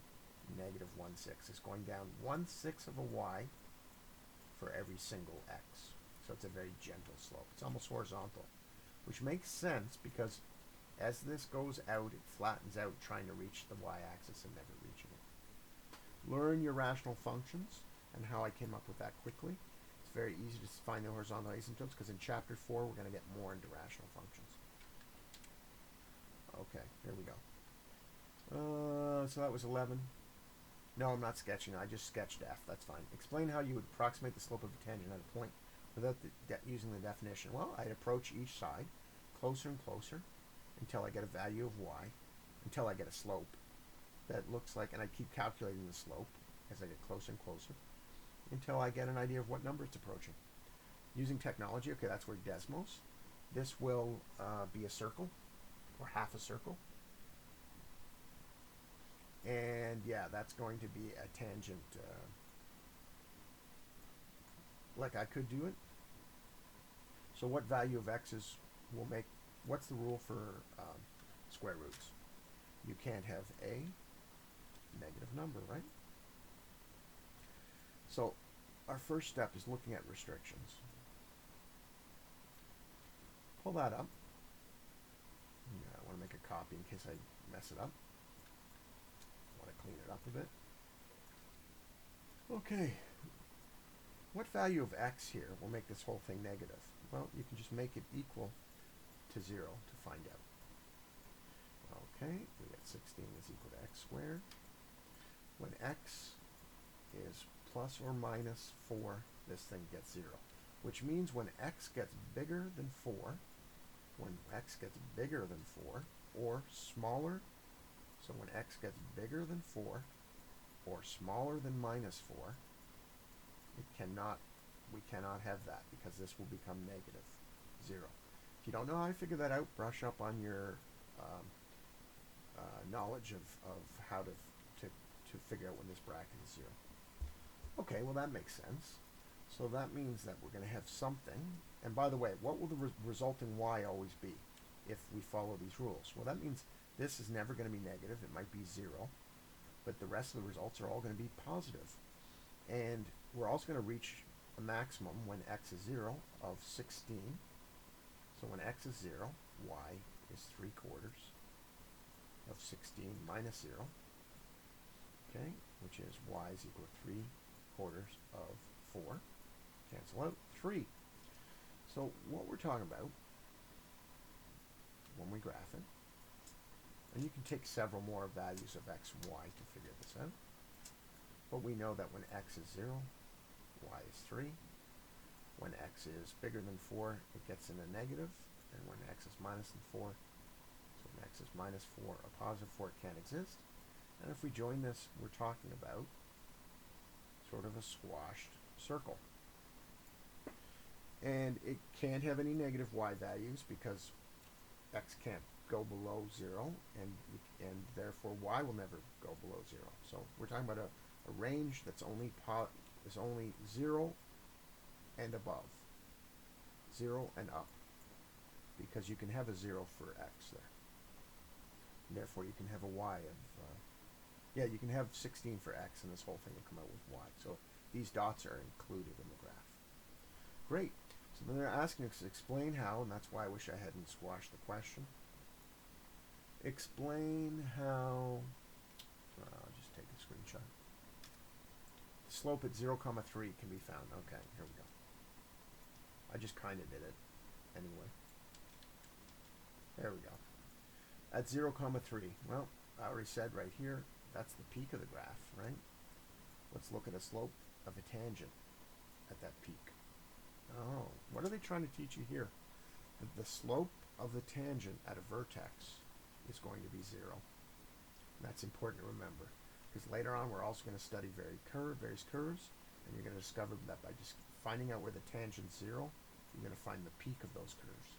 negative 1/6. It's going down 1/6 of a y for every single x. So it's a very gentle slope. It's almost horizontal, which makes sense because as this goes out, it flattens out trying to reach the y-axis and never reaching it. Learn your rational functions and how I came up with that quickly. It's very easy to find the horizontal asymptotes because in Chapter 4 we're going to get more into rational functions. Okay, here we go. So that was 11. No, I'm not sketching. I just sketched f. That's fine. Explain how you would approximate the slope of a tangent at a point without using the definition. Well, I'd approach each side closer and closer until I get a value of y, until I get a slope that looks like, and I keep calculating the slope as I get closer and closer until I get an idea of what number it's approaching. Using technology, okay, that's where Desmos. This will be a circle, or half a circle. And yeah, that's going to be a tangent. Like I could do it. So what value of x's will make, what's the rule for square roots? You can't have a negative number, right? So our first step is looking at restrictions. Pull that up. Yeah, I want to make a copy in case I mess it up. I want to clean it up a bit. Okay. What value of x here will make this whole thing negative? Well, you can just make it equal to 0 to find out. Okay, we got 16 is equal to x squared. When x is plus or minus 4, this thing gets 0. Which means when x gets bigger than 4, when x gets bigger than 4, or smaller, so when x gets bigger than 4, or smaller than minus 4, we cannot have that because this will become negative 0. If you don't know how to figure that out, brush up on your knowledge of how to figure out when this bracket is 0. Okay, well that makes sense. So that means that we're going to have something. And by the way, what will the resulting y always be if we follow these rules? Well, that means this is never going to be negative. It might be 0. But the rest of the results are all going to be positive. And we're also going to reach a maximum when x is 0 of 16. So when x is 0, y is 3/4 of 16 minus 0. Okay, which is y is equal to 3/4 of 4. Cancel out 3. So what we're talking about when we graph it. And you can take several more values of x and y to figure this out. But we know that when x is 0, y is 3. When x is bigger than 4, it gets in a negative. And when x is minus than 4, so when x is minus 4, a positive 4 can't exist. And if we join this, we're talking about sort of a squashed circle. And it can't have any negative y values because x can't go below 0, and therefore y will never go below 0. So we're talking about a range that's only 0 and above, 0 and up, because you can have a 0 for x there. And therefore you can have a y of, you can have 16 for x, and this whole thing will come out with y. So these dots are included in the graph. Great. So then they're asking us to explain how, and that's why I wish I hadn't squashed the question. Explain how, I'll just take a screenshot. The slope at 0, 3 can be found. Okay, here we go. I just kind of did it anyway. There we go. At 0, 3, well, I already said right here, that's the peak of the graph, right? Let's look at a slope of a tangent at that peak. Oh, what are they trying to teach you here? That the slope of the tangent at a vertex is going to be 0. And that's important to remember, because later on we're also going to study various curves, and you're going to discover that by just finding out where the tangent's 0, you're going to find the peak of those curves.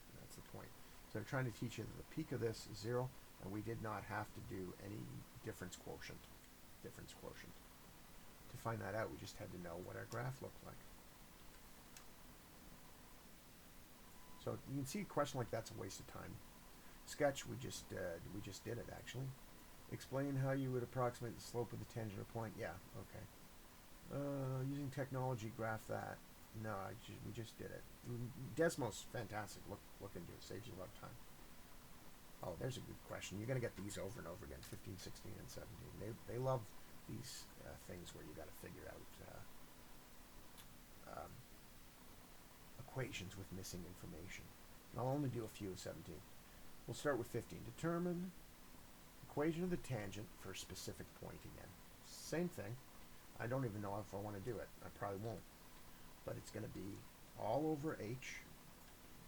And that's the point. So they're trying to teach you that the peak of this is 0, and we did not have to do any difference quotient. To find that out, we just had to know what our graph looked like. So you can see a question like that's a waste of time. Sketch, we just did it actually. Explain how you would approximate the slope of the tangent of point. Yeah, okay. Using technology, graph that. No, we just did it. Desmos, fantastic. Look into it. Saves you a lot of time. Oh, there's a good question. You're going to get these over and over again, 15, 16, and 17. They love these things where you got to figure out equations with missing information. And I'll only do a few of 17. We'll start with 15. Determine equation of the tangent for a specific point again. Same thing. I don't even know if I want to do it. I probably won't. But it's going to be all over h.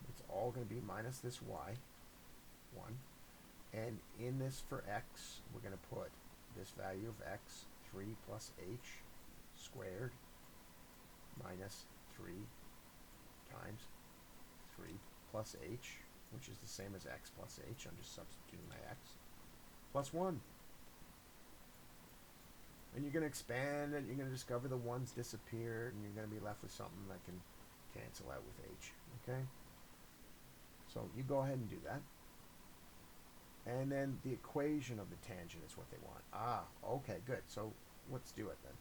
It's all going to be minus this y, 1. And in this for x, we're going to put this value of x, 3 plus h squared minus 3 times 3 plus h, which is the same as x plus h. I'm just substituting my x, plus 1. And you're going to expand it. You're going to discover the 1's disappeared, and you're going to be left with something that can cancel out with h. Okay? So you go ahead and do that. And then the equation of the tangent is what they want. Ah, okay, good. So let's do it then.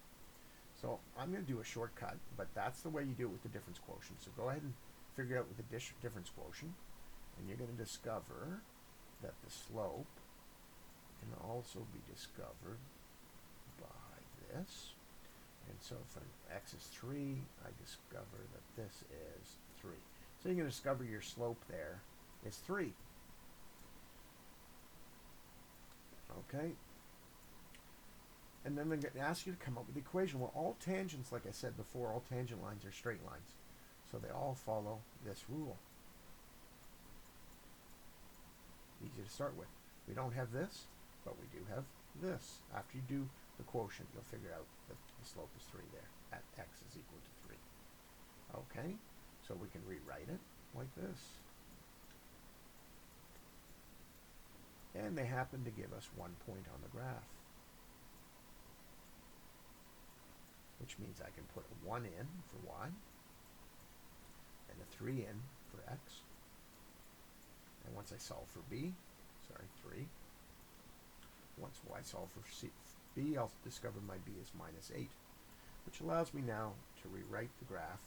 So I'm going to do a shortcut, but that's the way you do it with the difference quotient. So go ahead and figure it out with the difference quotient, and you're going to discover that the slope can also be discovered by this. And so for x is 3, I discover that this is 3. So you're going to discover your slope there is 3. Okay? And then they're going to ask you to come up with the equation. Well, all tangents, like I said before, all tangent lines are straight lines. So they all follow this rule. Easy to start with. We don't have this, but we do have this. After you do the quotient, you'll figure out that the slope is 3 there, at x is equal to 3. Okay? So we can rewrite it like this. And they happen to give us 1 point on the graph, which means I can put a 1 in for y and a 3 in for x. And once I solve for b, 3. Once I solve for b, I'll discover my b is minus 8, which allows me now to rewrite the graph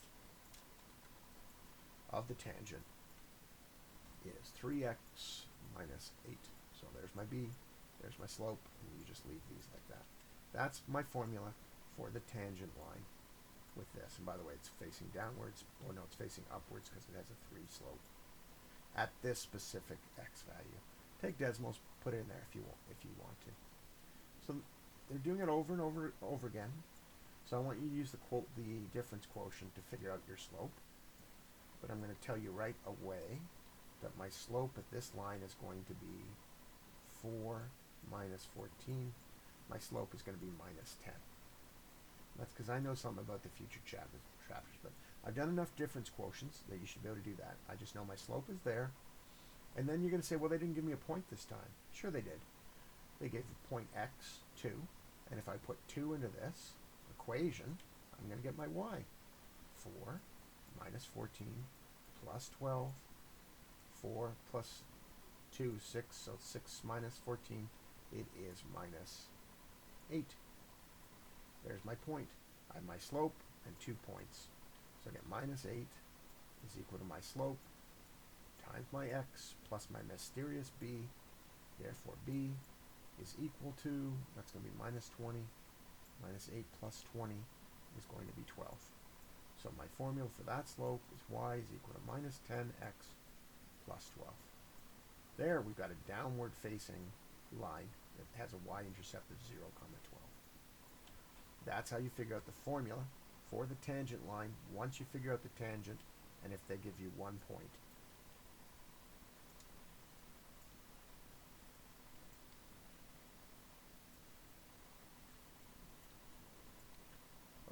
of the tangent is 3x minus 8. So there's my b, there's my slope, and you just leave these like that. That's my formula for the tangent line with this. And by the way, it's facing downwards. Oh no, it's facing upwards because it has a 3 slope. at this specific x value. Take decimals, put it in there if you want to. So they're doing it over and over again. So I want you to use the difference quotient to figure out your slope. But I'm going to tell you right away that my slope at this line is going to be 4 minus 14. My slope is going to be minus 10. That's because I know something about the future chapters, but I've done enough difference quotients that you should be able to do that. I just know my slope is there. And then you're going to say, well, they didn't give me a point this time. Sure they did. They gave the point x, 2. And if I put 2 into this equation, I'm going to get my y. 4 minus 14 plus 12. 4 plus 2, 6. So 6 minus 14, it is minus 8. There's my point. I have my slope and 2 points. So I get minus 8 is equal to my slope times my x plus my mysterious b. Therefore, b is equal to, that's going to be minus 20. Minus 8 plus 20 is going to be 12. So my formula for that slope is y is equal to minus 10x plus 12. There we've got a downward facing line that has a y-intercept of 0, 12. That's how you figure out the formula for the tangent line once you figure out the tangent and if they give you 1 point.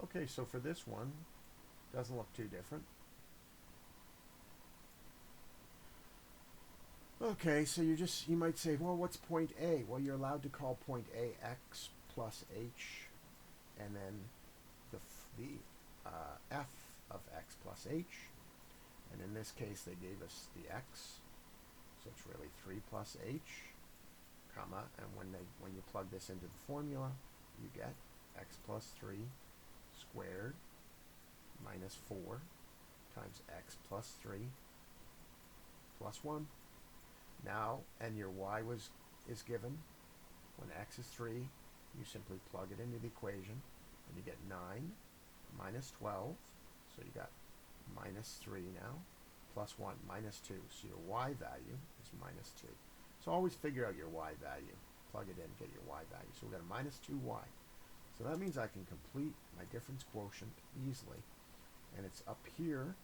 Okay, so for this one, doesn't look too different. Okay, so you might say, well, what's point A? Well, you're allowed to call point A x plus h, and then the f of x plus h. And in this case, they gave us the x, so it's really 3 plus h, comma, and when you plug this into the formula, you get x plus 3 squared minus 4 times x plus 3 plus 1. Now, and your y is given. When x is 3, you simply plug it into the equation, and you get 9 minus 12. So you got minus 3 now, plus 1, minus 2. So your y value is minus 2. So always figure out your y value. Plug it in, get your y value. So we've got a minus 2y. So that means I can complete my difference quotient easily. And it's up here,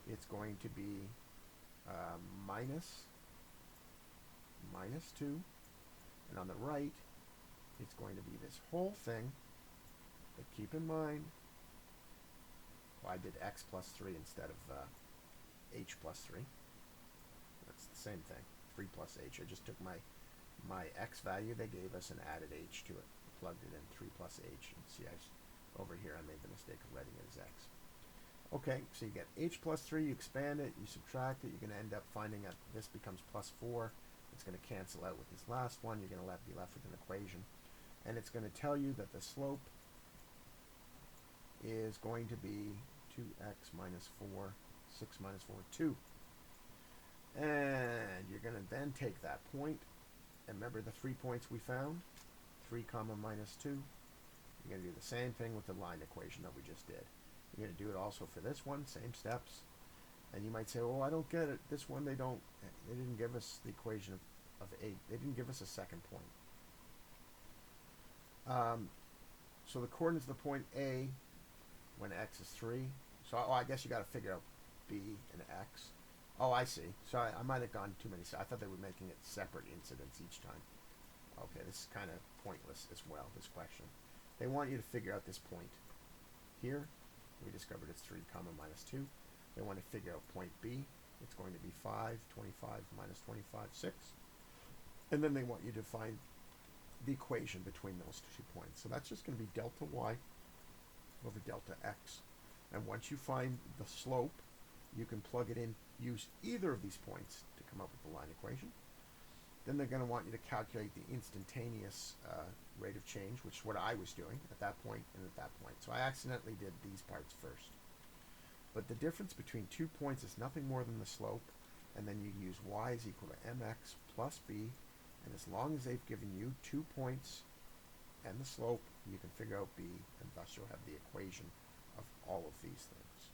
it's going to be minus 2. And on the right, it's going to be this whole thing. But keep in mind, well, I did x plus 3 instead of h plus 3. That's the same thing, 3 plus h. I just took my x value they gave us and added h to it. Plugged it in, 3 plus h. And see, over here I made the mistake of writing it as x. Okay, so you get h plus 3, you expand it, you subtract it, you're going to end up finding that this becomes plus 4. It's going to cancel out with this last one. You're going to be left with an equation. And it's going to tell you that the slope is going to be 2x minus 4, 6 minus 4, 2. And you're going to then take that point, and remember the 3 points we found? 3 comma minus 2. You're going to do the same thing with the line equation that we just did. You're going to do it also for this one, same steps. And you might say, oh, I don't get it. This one, they didn't give us the equation of 8. They didn't give us a second point. So the coordinates of the point A when x is 3. So I guess you got to figure out B and x. Oh, I see. So I might have gone too many. I thought they were making it separate incidents each time. Okay, this is kind of pointless as well, this question. They want you to figure out this point. Here, we discovered it's 3 comma minus 2. They want to figure out point B. It's going to be 5, 25 minus 25, 6. And then they want you to find the equation between those 2 points. So that's just going to be delta y over delta x. And once you find the slope, you can plug it in, use either of these points to come up with the line equation. Then they're going to want you to calculate the instantaneous rate of change, which is what I was doing at that point and at that point. So I accidentally did these parts first. But the difference between 2 points is nothing more than the slope, and then you use y is equal to mx plus b, and as long as they've given you 2 points and the slope, you can figure out b, and thus you'll have the equation of all of these things.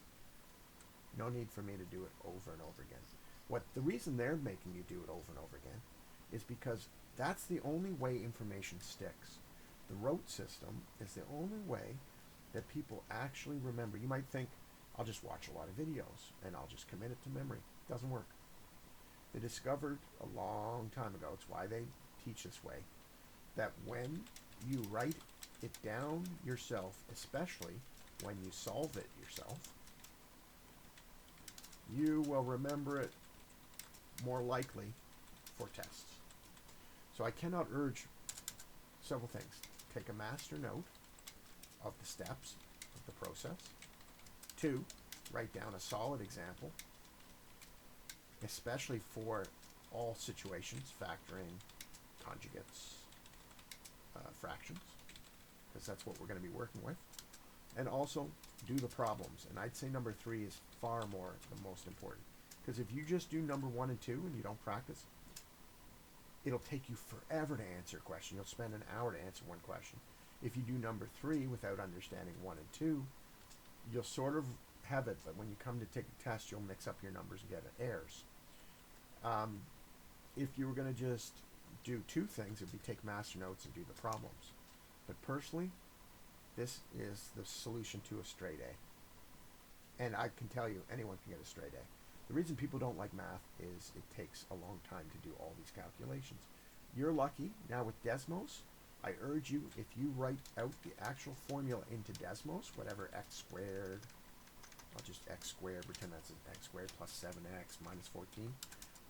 No need for me to do it over and over again. The reason they're making you do it over and over again is because that's the only way information sticks. The rote system is the only way that people actually remember. You might think, I'll just watch a lot of videos and I'll just commit it to memory. Doesn't work. They discovered a long time ago, it's why they teach this way, that when you write it down yourself, especially when you solve it yourself, you will remember it more likely for tests. So I cannot urge several things. Take a master note of the steps of the process. 2, write down a solid example, especially for all situations, factoring, conjugates, fractions, because that's what we're going to be working with. And also do the problems. And I'd say number 3 is far more the most important. Because if you just do number 1 and 2 and you don't practice, it'll take you forever to answer a question. You'll spend an hour to answer one question. If you do number 3 without understanding 1 and 2, you'll sort of have it, but when you come to take a test, you'll mix up your numbers and get errors. If you were going to just do 2 things, it would be take master notes and do the problems. But personally, this is the solution to a straight A. And I can tell you, anyone can get a straight A. The reason people don't like math is it takes a long time to do all these calculations. You're lucky. Now with Desmos, I urge you, if you write out the actual formula into Desmos, whatever x squared, I'll just x squared, pretend that's x squared plus 7x minus 14.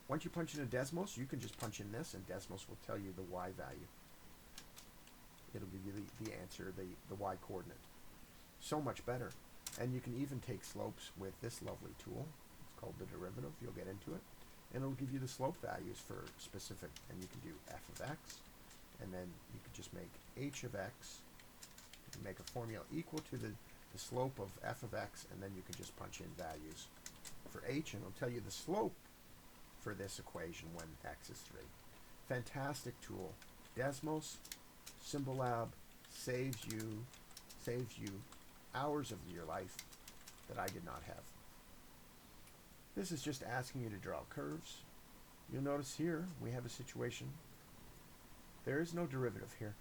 Once you punch into Desmos, you can just punch in this, and Desmos will tell you the y value. It'll give you the answer, the y coordinate. So much better. And you can even take slopes with this lovely tool. It's called the derivative. You'll get into it. And it'll give you the slope values for specific. And you can do f of x. And then you could just make h of x. You can make a formula equal to the slope of f of x. And then you can just punch in values for h. And it'll tell you the slope for this equation when x is 3. Fantastic tool. Desmos, Symbolab saves you hours of your life that I did not have. This is just asking you to draw curves. You'll notice here we have a situation. There is no derivative here.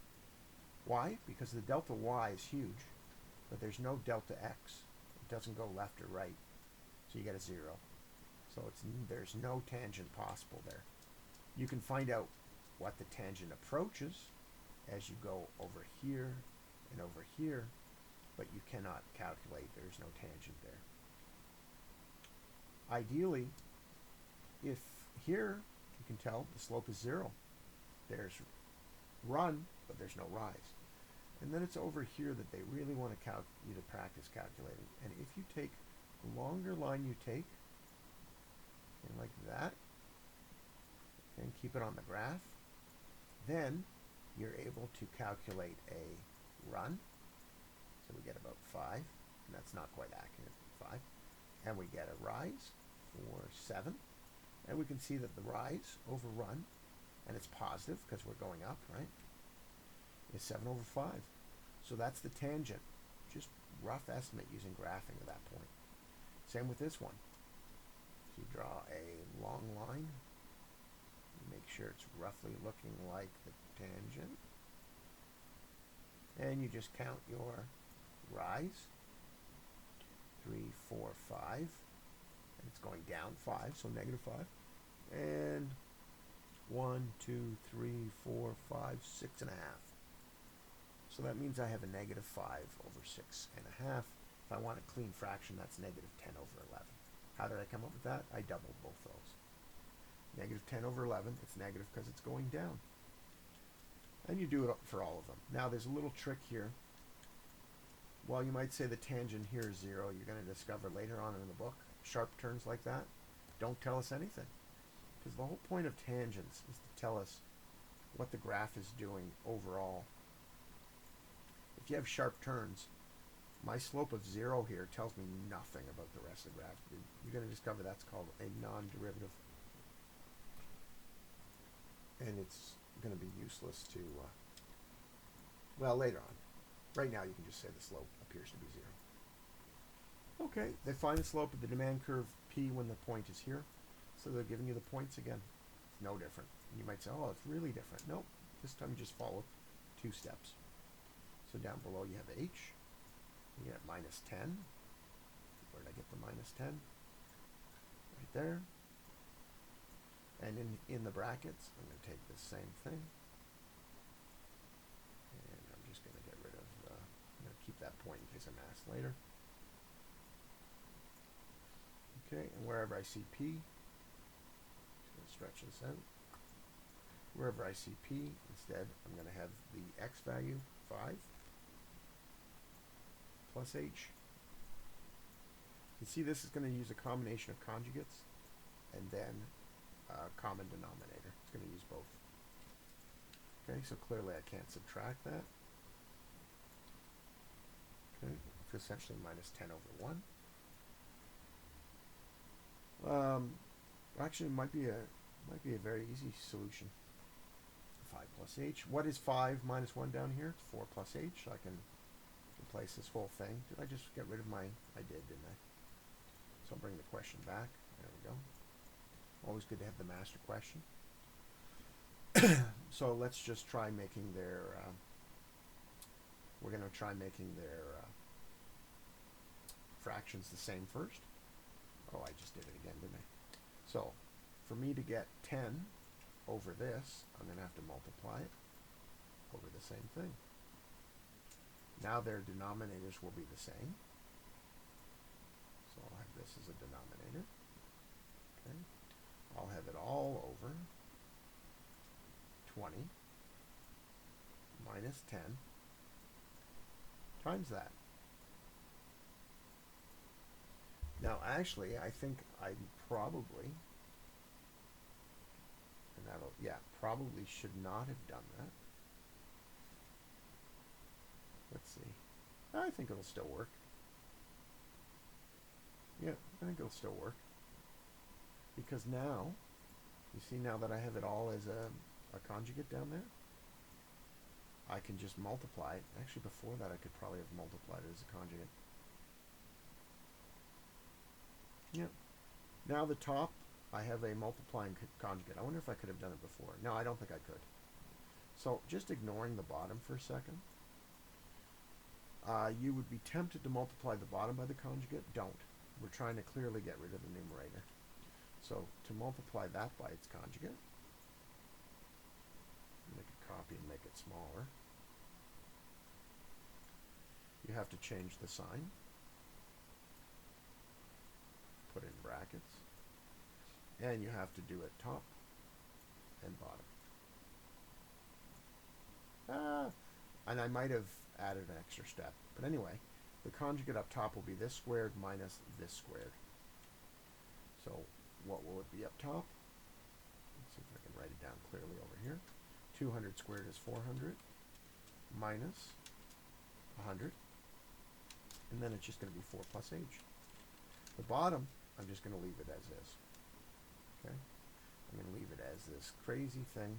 Why? Because the delta y is huge, but there's no delta x. It doesn't go left or right, so you get a 0. So there's no tangent possible there. You can find out what the tangent approaches as you go over here and over here, but you cannot calculate. There's no tangent there. Ideally, if here you can tell the slope is 0, there's run, but there's no rise. And then it's over here that they really want you to practice calculating. And if you take the longer line you take, and like that, and keep it on the graph, then you're able to calculate a run. So we get about 5, and that's not quite accurate, 5. And we get a rise for 7. And we can see that the rise over run, and it's positive because we're going up, right, is 7 over 5. So that's the tangent. Just rough estimate using graphing at that point. Same with this one. So you draw a long line. Make sure it's roughly looking like the tangent. And you just count your rise. 3, 4, 5. And it's going down 5, so negative 5. And 1, 2, 3, 4, 5, 6.5. So that means I have a negative 5 over 6.5. If I want a clean fraction, that's negative 10 over 11. How did I come up with that? I doubled both those. Negative 10 over 11, it's negative because it's going down. And you do it for all of them. Now there's a little trick here. While you might say the tangent here is 0, you're going to discover later on in the book, sharp turns like that don't tell us anything. Because the whole point of tangents is to tell us what the graph is doing overall. If you have sharp turns, my slope of 0 here tells me nothing about the rest of the graph. You're going to discover that's called a non-derivative. And it's going to be useless to, well, later on. Right now you can just say the slope appears to be 0. Okay, they find the slope of the demand curve P when the point is here. So they're giving you the points again. It's no different. You might say, oh, it's really different. Nope. This time you just follow 2 steps. So down below you have h. You get minus 10. Where did I get the minus 10? Right there. And in the brackets, I'm going to take the same thing. And I'm just going to get rid of, I'm going to keep that point in case I'm asked later. Okay, and wherever I see p, I'm going to stretch this out. Wherever I see p, instead, I'm going to have the x value, 5, plus h. You see this is going to use a combination of conjugates and then a common denominator. It's going to use both. Okay, so clearly I can't subtract that. Okay, it's essentially minus 10 over 1. Actually, it might be a very easy solution. 5 plus h. What is 5 minus 1 down here? It's 4 plus h. So I can replace this whole thing. Did I just get rid of my... I did, didn't I? So I'll bring the question back. There we go. Always good to have the master question. So let's just try making their... we're going to try making their fractions the same first. Oh, I just did it again, didn't I? So, for me to get 10 over this, I'm going to have to multiply it over the same thing. Now their denominators will be the same. So I'll have this as a denominator. Okay. I'll have it all over 20 minus 10 times that. Now, actually, I think I probably, and that'll, yeah, probably should not have done that. Let's see. I think it'll still work. Yeah, I think it'll still work. Because now, you see now that I have it all as a conjugate down there, I can just multiply it. Actually, before that, I could probably have multiplied it as a conjugate. Yeah. Now the top, I have a multiplying conjugate. I wonder if I could have done it before. No, I don't think I could. So just ignoring the bottom for a second. You would be tempted to multiply the bottom by the conjugate. Don't. We're trying to clearly get rid of the numerator. So to multiply that by its conjugate, make a copy and make it smaller. You have to change the sign. Put in brackets, and you have to do it top and bottom. And I might have added an extra step, but anyway, the conjugate up top will be this squared minus this squared. So what will it be up top? Let's see if I can write it down clearly over here. 200 squared is 400 minus 100, and then it's just going to be 4 plus h. The bottom, I'm just going to leave it as is. Okay? I'm going to leave it as this crazy thing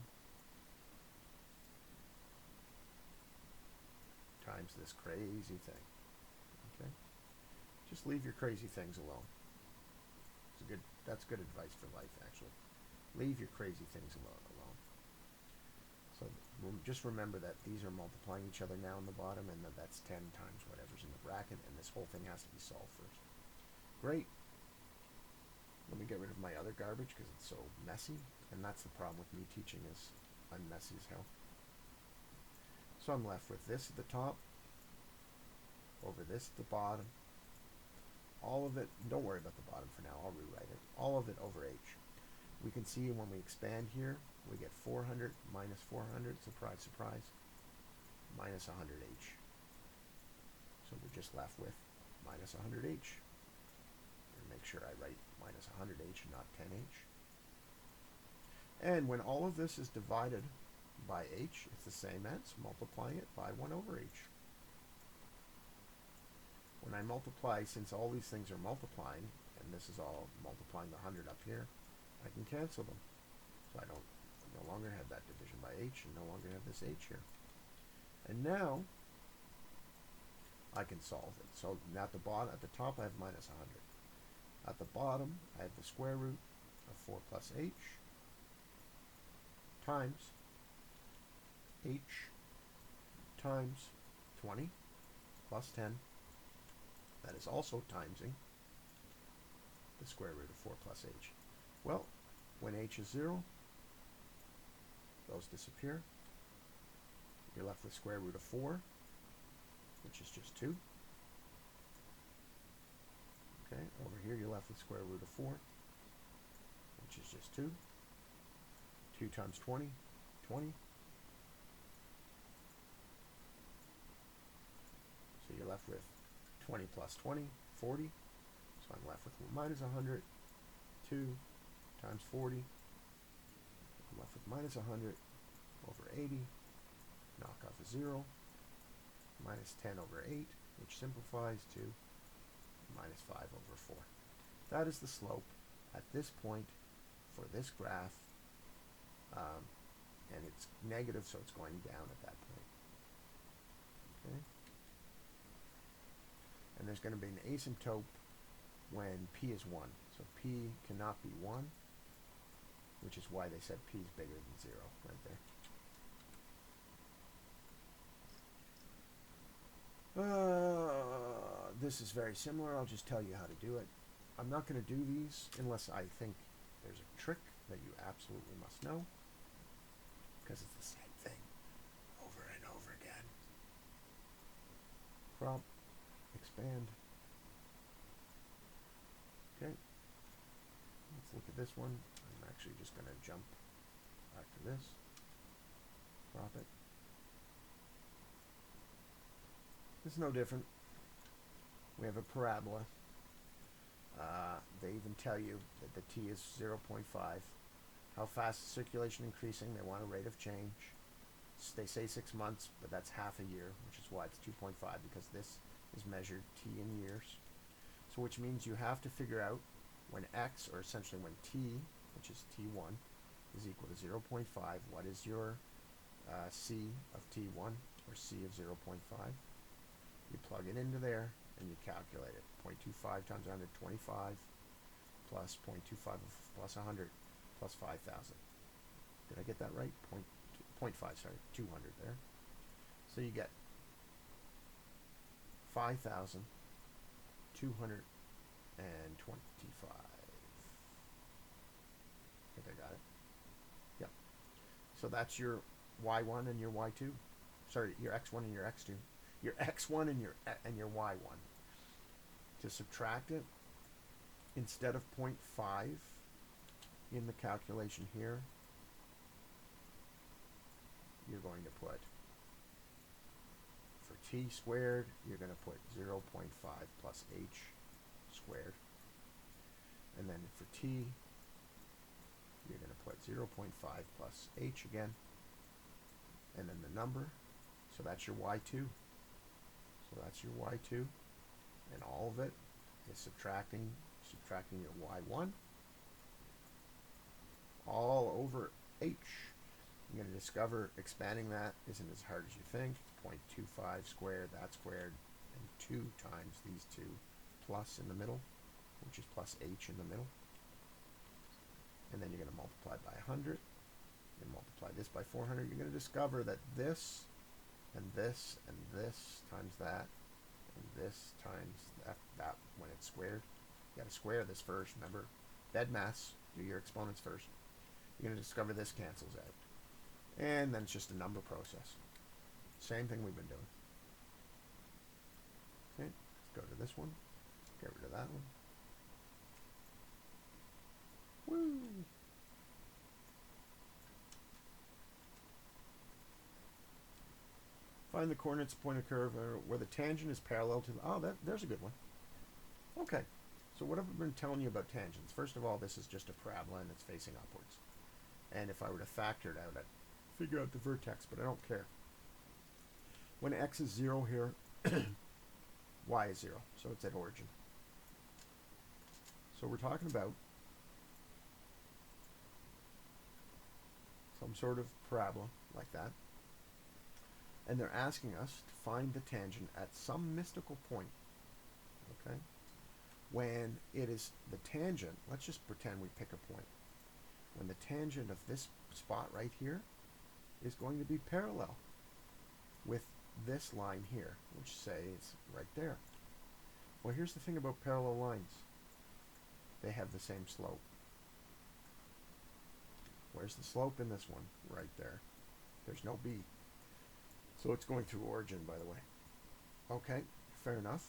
times this crazy thing. Okay? Just leave your crazy things alone. That's good advice for life, actually. Leave your crazy things alone. So just remember that these are multiplying each other now in the bottom, and that's 10 times whatever's in the bracket, and this whole thing has to be solved first. Great. Let me get rid of my other garbage because it's so messy, and that's the problem with me teaching is I'm messy as hell. So I'm left with this at the top, over this at the bottom, all of it, don't worry about the bottom for now, I'll rewrite it, all of it over h. We can see when we expand here, we get 400 minus 400, surprise, surprise, minus 100h. So we're just left with minus 100h. Make sure I write minus 100h and not 10h. And when all of this is divided by h, it's the same as multiplying it by 1 over h. When I multiply, since all these things are multiplying, and this is all multiplying the 100 up here, I can cancel them. So I no longer have that division by h and no longer have this h here. And now I can solve it. So at the top I have minus 100. At the bottom, I have the square root of 4 plus h times h times 20 plus 10. That is also timesing the square root of 4 plus h. Well, when h is 0, those disappear. You're left with square root of 4, which is just 2. Okay, over here you're left with square root of 4, which is just 2. 2 times 20, 20. So you're left with 20 plus 20, 40. So I'm left with minus 100. 2 times 40. I'm left with minus 100 over 80. Knock off a 0. Minus 10 over 8, which simplifies to minus 5 over 4. That is the slope at this point for this graph. And it's negative, so it's going down at that point. Okay. And there's going to be an asymptote when p is 1. So p cannot be 1, which is why they said p is bigger than 0 right there. This is very similar. I'll just tell you how to do it. I'm not going to do these unless I think there's a trick that you absolutely must know, because it's the same thing over and over again. Crop, expand. Okay, let's look at this one. I'm actually just going to jump back to this. Crop it. It's no different. We have a parabola. They even tell you that the t is 0.5. How fast is circulation increasing? They want a rate of change. They say 6 months, but that's half a year, which is why it's 2.5, because this is measured t in years. So which means you have to figure out when x, or essentially when t, which is t1, is equal to 0.5, what is your c of t1, or c of 0.5? You plug it into there, and you calculate it. 0.25 times 125 plus 0.25 plus 100 plus 5,000. Did I get that right? 0.5, sorry, 200 there. So you get 5,225. I think I got it. Yep. So that's your y1 and your y2. Sorry, your x1 and your x2. Your x1 and your y1. To subtract it, instead of 0.5 in the calculation here, you're going to put, for t squared, you're going to put 0.5 plus h squared. And then for t, you're going to put 0.5 plus h again. And then the number, so that's your y2. So that's your y2. And all of it is subtracting your y1 all over h. You're going to discover expanding that isn't as hard as you think. 0.25 squared, that squared, and 2 times these two plus in the middle, which is plus h in the middle. And then you're going to multiply by 100 and multiply this by 400. You're going to discover that this and this and this times that and this times that when it's squared. You got to square this first. Remember, bed mass, do your exponents first. You're going to discover this cancels out. And then it's just a number process. Same thing we've been doing. Okay, let's go to this one. Get rid of that one. Woo! Find the coordinates of point of curve where the tangent is parallel to the... Oh, there's a good one. Okay, so what have I been telling you about tangents? First of all, this is just a parabola and it's facing upwards. And if I were to factor it out, I'd figure out the vertex, but I don't care. When x is 0 here, y is 0, so it's at origin. So we're talking about some sort of parabola like that. And they're asking us to find the tangent at some mystical point. Okay? when it is the tangent, let's just pretend we pick a point. When the tangent of this spot right here is going to be parallel with this line here, which say is right there. Well, here's the thing about parallel lines. They have the same slope. Where's the slope in this one? Right there. There's no B. So it's going through origin, by the way. Okay, fair enough.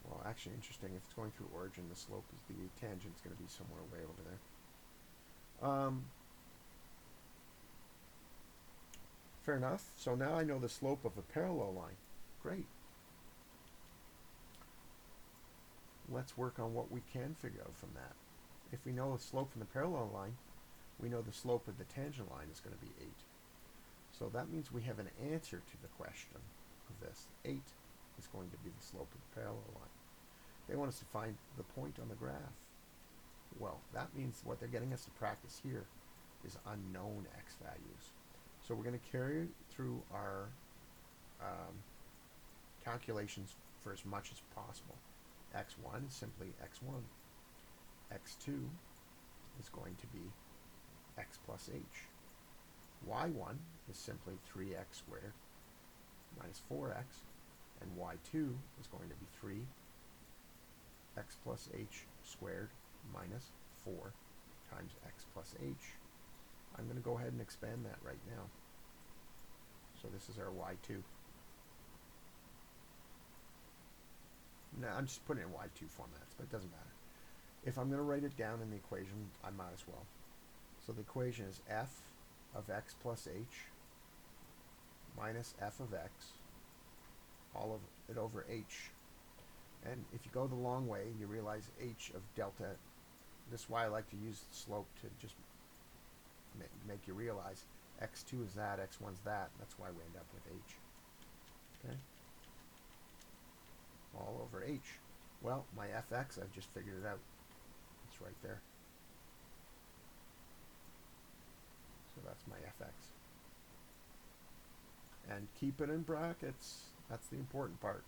Well, actually, interesting. If it's going through origin, the slope is the tangent's going to be somewhere way over there. Fair enough. So now I know the slope of a parallel line. Great. Let's work on what we can figure out from that. If we know the slope from the parallel line, we know the slope of the tangent line is going to be 8. So that means we have an answer to the question of this. 8 is going to be the slope of the parallel line. They want us to find the point on the graph. Well, that means what they're getting us to practice here is unknown x values. So we're going to carry through our calculations for as much as possible. x1 is simply x1. x2 is going to be x plus h. y1 is simply 3x squared minus 4x, and y2 is going to be 3x plus h squared minus 4 times x plus h. I'm going to go ahead and expand that right now. So this is our y2. Now I'm just putting it in y2 formats, but it doesn't matter. If I'm going to write it down in the equation, I might as well. So the equation is f of x plus h minus f of x, all of it over h. And if you go the long way, you realize h of delta. This is why I like to use the slope to just make you realize x2 is that, x1's that. That's why we end up with h. Okay? All over h. Well, my fx, I've just figured it out. It's right there. So that's my fx. And keep it in brackets. That's the important part.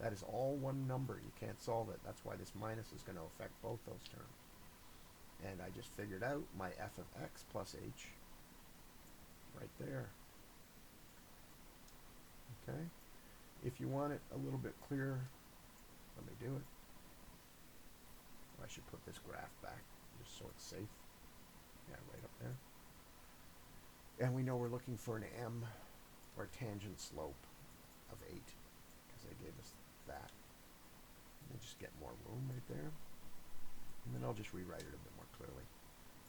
That is all one number. You can't solve it. That's why this minus is going to affect both those terms. And I just figured out my f of x plus h right there. Okay? If you want it a little bit clearer, let me do it. I should put this graph back just so it's safe. Yeah, right up there. And we know we're looking for an m, or tangent slope, of 8, because they gave us that. Let me just get more room right there. And then I'll just rewrite it a bit more clearly.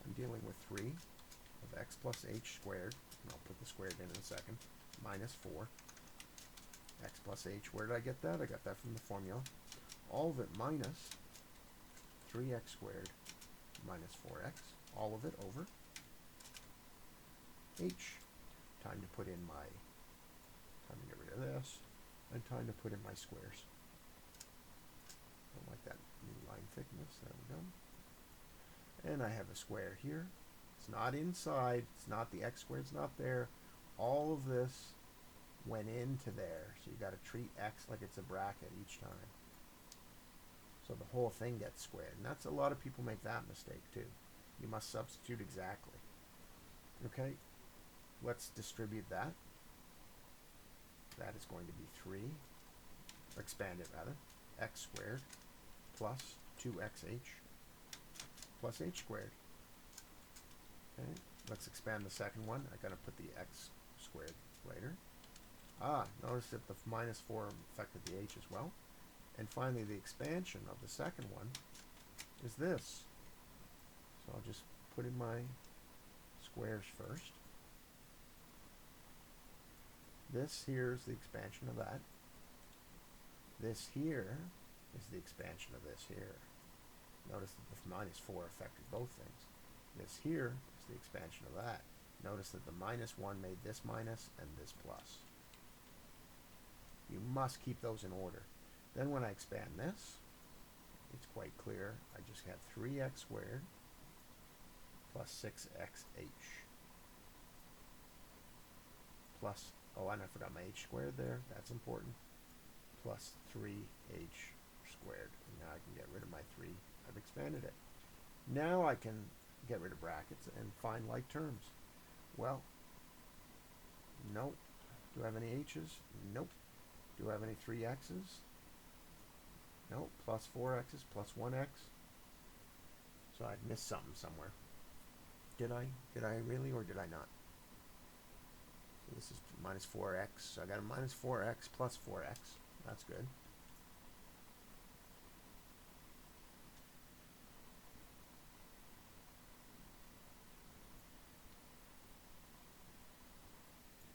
I'm dealing with 3 of x plus h squared, and I'll put the squared in a second, minus 4. X plus h, where did I get that? I got that from the formula. All of it minus 3x squared minus 4x, all of it over h. Time to put in my, time to get rid of this, and time to put in my squares. Don't like that new line thickness, there we go. And I have a square here. It's not inside, it's not the x squared's not there. All of this went into there, so you got to treat x like it's a bracket each time. So the whole thing gets squared, and that's a lot of people make that mistake too. You must substitute exactly. Okay, let's distribute that. That is going to be 3, or expand it rather, x squared plus 2xh plus h squared. Okay, let's expand the second one. I gotta put the x squared later. Notice that the minus 4 affected the h as well. And finally, the expansion of the second one is this. So I'll just put in my squares first. This here is the expansion of that. This here is the expansion of this here. Notice that the minus 4 affected both things. This here is the expansion of that. Notice that the minus 1 made this minus and this plus. You must keep those in order. Then when I expand this, it's quite clear. I just have 3x squared plus 6xh plus, oh, and I forgot my h squared there. That's important. Plus 3h squared. And now I can get rid of my 3. I've expanded it. Now I can get rid of brackets and find like terms. Well, nope. Do I have any h's? Nope. Do I have any 3x's? Nope. Plus 4x's, plus 1x. So I missed something somewhere. Did I? Did I really, or did I not? So this is minus 4x. So I got a minus 4x plus 4x. That's good.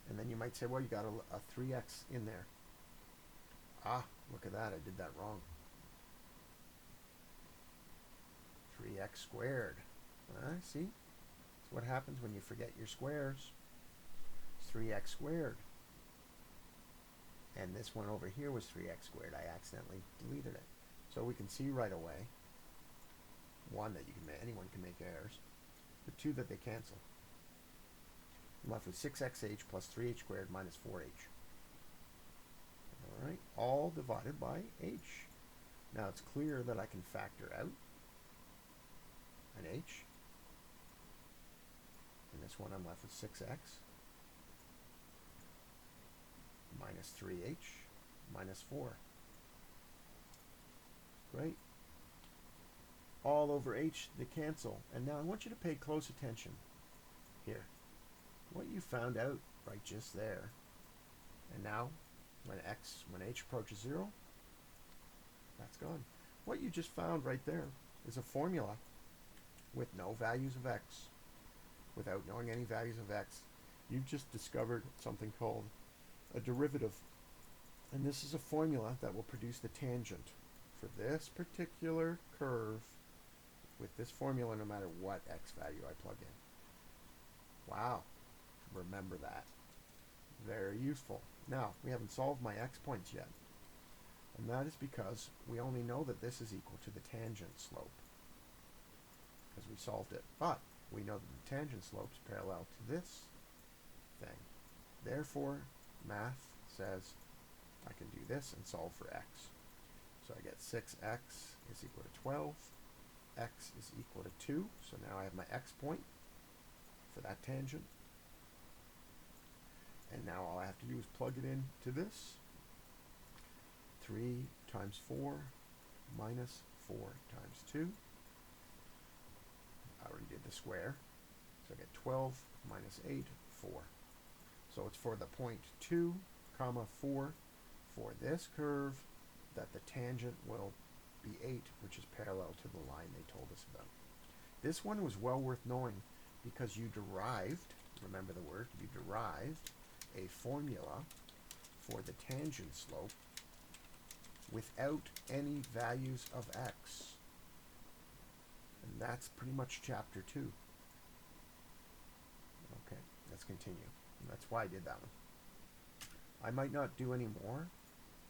And then you might say, well, you got a 3x in there. Ah, look at that. I did that wrong. 3x squared. See? That's what happens when you forget your squares. It's 3x squared. And this one over here was 3x squared. I accidentally deleted it. So we can see right away, one, that anyone can make errors, but two, that they cancel. I'm left with 6xh plus 3h squared minus 4h. Alright, all divided by h. Now it's clear that I can factor out an h. In this one I'm left with 6x minus 3h minus 4. Great. All over h, they cancel. And now I want you to pay close attention here. What you found out right just there. And now, when h approaches 0, that's gone. What you just found right there is a formula with no values of x. Without knowing any values of x, you've just discovered something called a derivative. And this is a formula that will produce the tangent for this particular curve with this formula no matter what x value I plug in. Wow. Remember that. Very useful. Now, we haven't solved my x points yet. And that is because we only know that this is equal to the tangent slope. Because we solved it. But we know that the tangent slope is parallel to this thing. Therefore, math says I can do this and solve for x. So I get 6x is equal to 12. X is equal to 2. So now I have my x point for that tangent. And now all I have to do is plug it into this. 3 times 4 minus 4 times 2. I already did the square. So I get 12 minus 8, 4. So it's for the point 2, comma 4 for this curve that the tangent will be 8, which is parallel to the line they told us about. This one was well worth knowing because you derived, remember the word, you derived a formula for the tangent slope without any values of x. And that's pretty much chapter 2. Okay, let's continue. And that's why I did that one. I might not do any more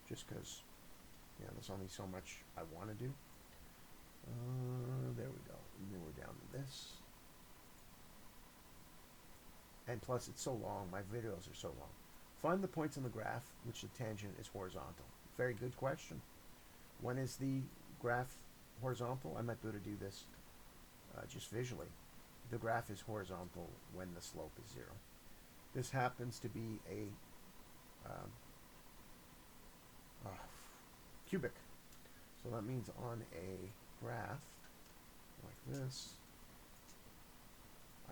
just because, there's only so much I want to do. There we go. And then we're down to this. And plus, it's so long. My videos are so long. Find the points on the graph which the tangent is horizontal. Very good question. When is the graph horizontal? I might be able to do this just visually. The graph is horizontal when the slope is 0. This happens to be a cubic. So that means on a graph like this,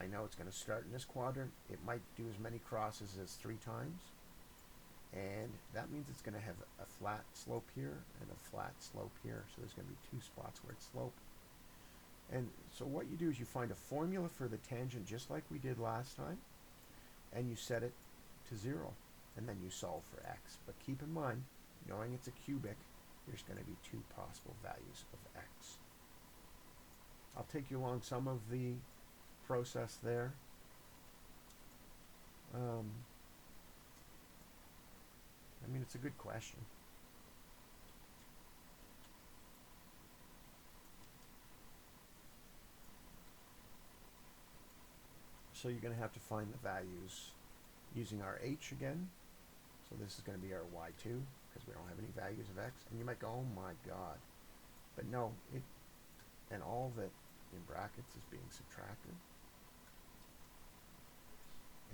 I know it's going to start in this quadrant. It might do as many crosses as 3 times. And that means it's going to have a flat slope here and a flat slope here. So there's going to be 2 spots where it's sloped. And so what you do is you find a formula for the tangent just like we did last time. And you set it to 0. And then you solve for x. But keep in mind, knowing it's a cubic, there's going to be 2 possible values of x. I'll take you along some of the process there. It's a good question. So you're going to have to find the values using our h again. So this is going to be our y2 because we don't have any values of x. And you might go, oh my god, no, and all that in brackets is being subtracted.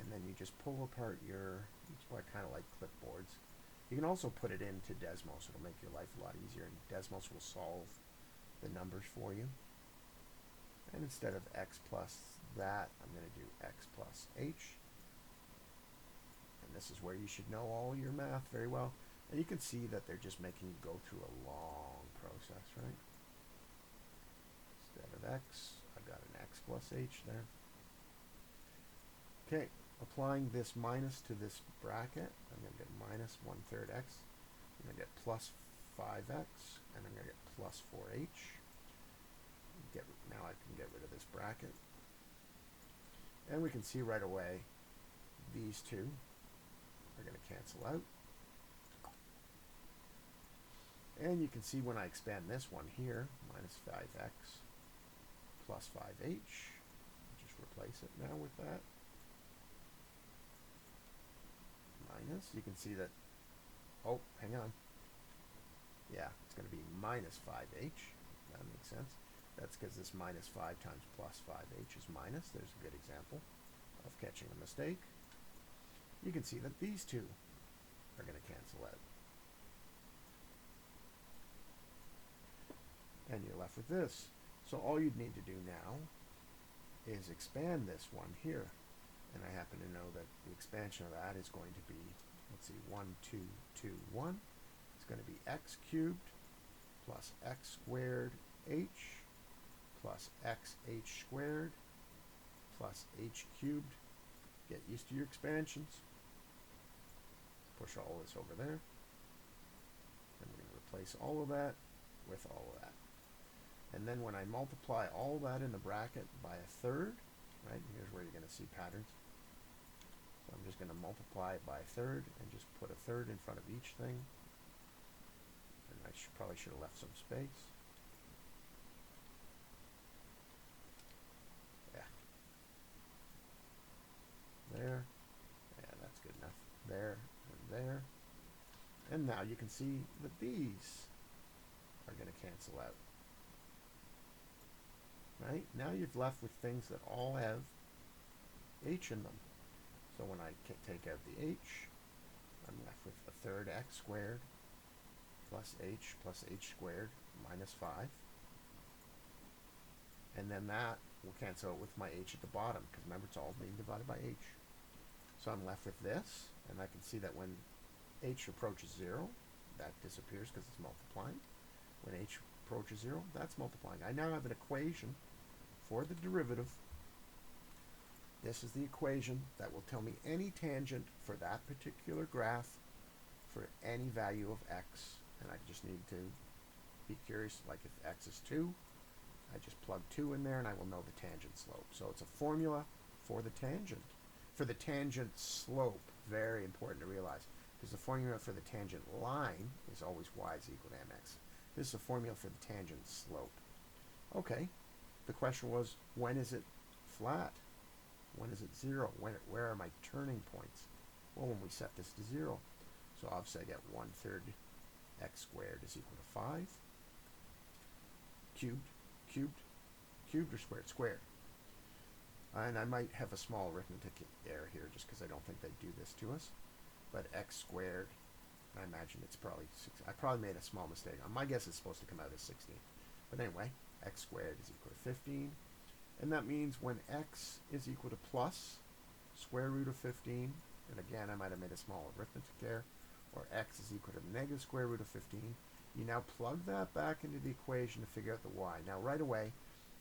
And then you just pull apart that's why I kind of like clipboards. You can also put it into Desmos. It'll make your life a lot easier, and Desmos will solve the numbers for you. And instead of x plus that, I'm going to do x plus h. And this is where you should know all your math very well. And you can see that they're just making you go through a long process, right? Instead of x, I've got an x plus h there. Okay, applying this minus to this bracket, I'm going to get minus 1/3 x. I'm going to get plus 5x, and I'm going to get plus 4h. Now I can get rid of this bracket. And we can see right away these two are going to cancel out. And you can see when I expand this one here, minus 5x plus 5h, just replace it now with that. Minus, you can see that, oh, hang on. Yeah, it's going to be minus 5h. That makes sense. That's because this minus 5 times plus 5h is minus. There's a good example of catching a mistake. You can see that these two are going to cancel out. And you're left with this. So all you'd need to do now is expand this one here. And I happen to know that the expansion of that is going to be, let's see, 1, 2, 2, 1. It's going to be x cubed plus x squared h plus xh squared plus h cubed. Get used to your expansions. Push all this over there. And we're going to replace all of that with all of that. And then when I multiply all that in the bracket by a third, right, here's where you're going to see patterns. So I'm just going to multiply it by a third and just put a third in front of each thing. And I probably should have left some space. Yeah. There. Yeah, that's good enough. There and there. And now you can see that these are going to cancel out. Right? Now you're left with things that all have h in them. So when I take out the h, I'm left with a third x squared plus h squared minus 5. And then that will cancel out with my h at the bottom, because remember it's all being divided by h. So I'm left with this, and I can see that when h approaches 0, that disappears because it's multiplying. When h approaches 0, that's multiplying. I now have an equation for the derivative. This is the equation that will tell me any tangent for that particular graph for any value of x. And I just need to be curious, like if x is 2, I just plug 2 in there and I will know the tangent slope. So it's a formula for the tangent. For the tangent slope, very important to realize, because the formula for the tangent line is always y is equal to mx. This is a formula for the tangent slope. Okay, the question was, when is it flat? When is it 0? Where are my turning points? Well, when we set this to 0. So obviously I get 1/3 x squared is equal to 5. Cubed or squared? Squared. And I might have a small arithmetic error here just because I don't think they do this to us. But x squared, I imagine it's probably 6. I probably made a small mistake. My guess is supposed to come out as 16. But anyway, x squared is equal to 15. And that means when x is equal to plus square root of 15, and again I might have made a small arithmetic error, or x is equal to negative square root of 15, you now plug that back into the equation to figure out the y. Now right away,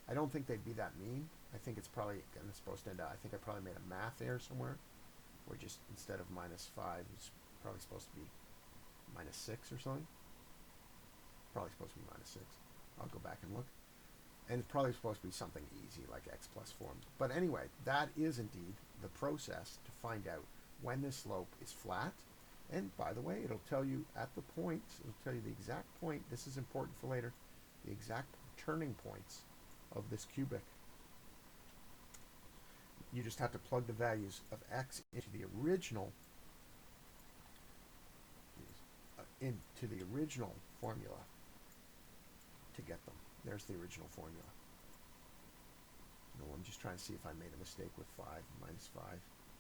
I don't think they'd be that mean. I think it's probably supposed to end out. I think I probably made a math error somewhere, where just instead of minus 5, it's probably supposed to be minus 6 or something. Probably supposed to be minus 6. I'll go back and look. And it's probably supposed to be something easy like x plus 4. But anyway, that is indeed the process to find out when this slope is flat. And by the way, it'll tell you at the points, it'll tell you the exact point, this is important for later, the exact turning points of this cubic. You just have to plug the values of x into the original formula to get them. There's the original formula. No, I'm just trying to see if I made a mistake with 5 minus 5.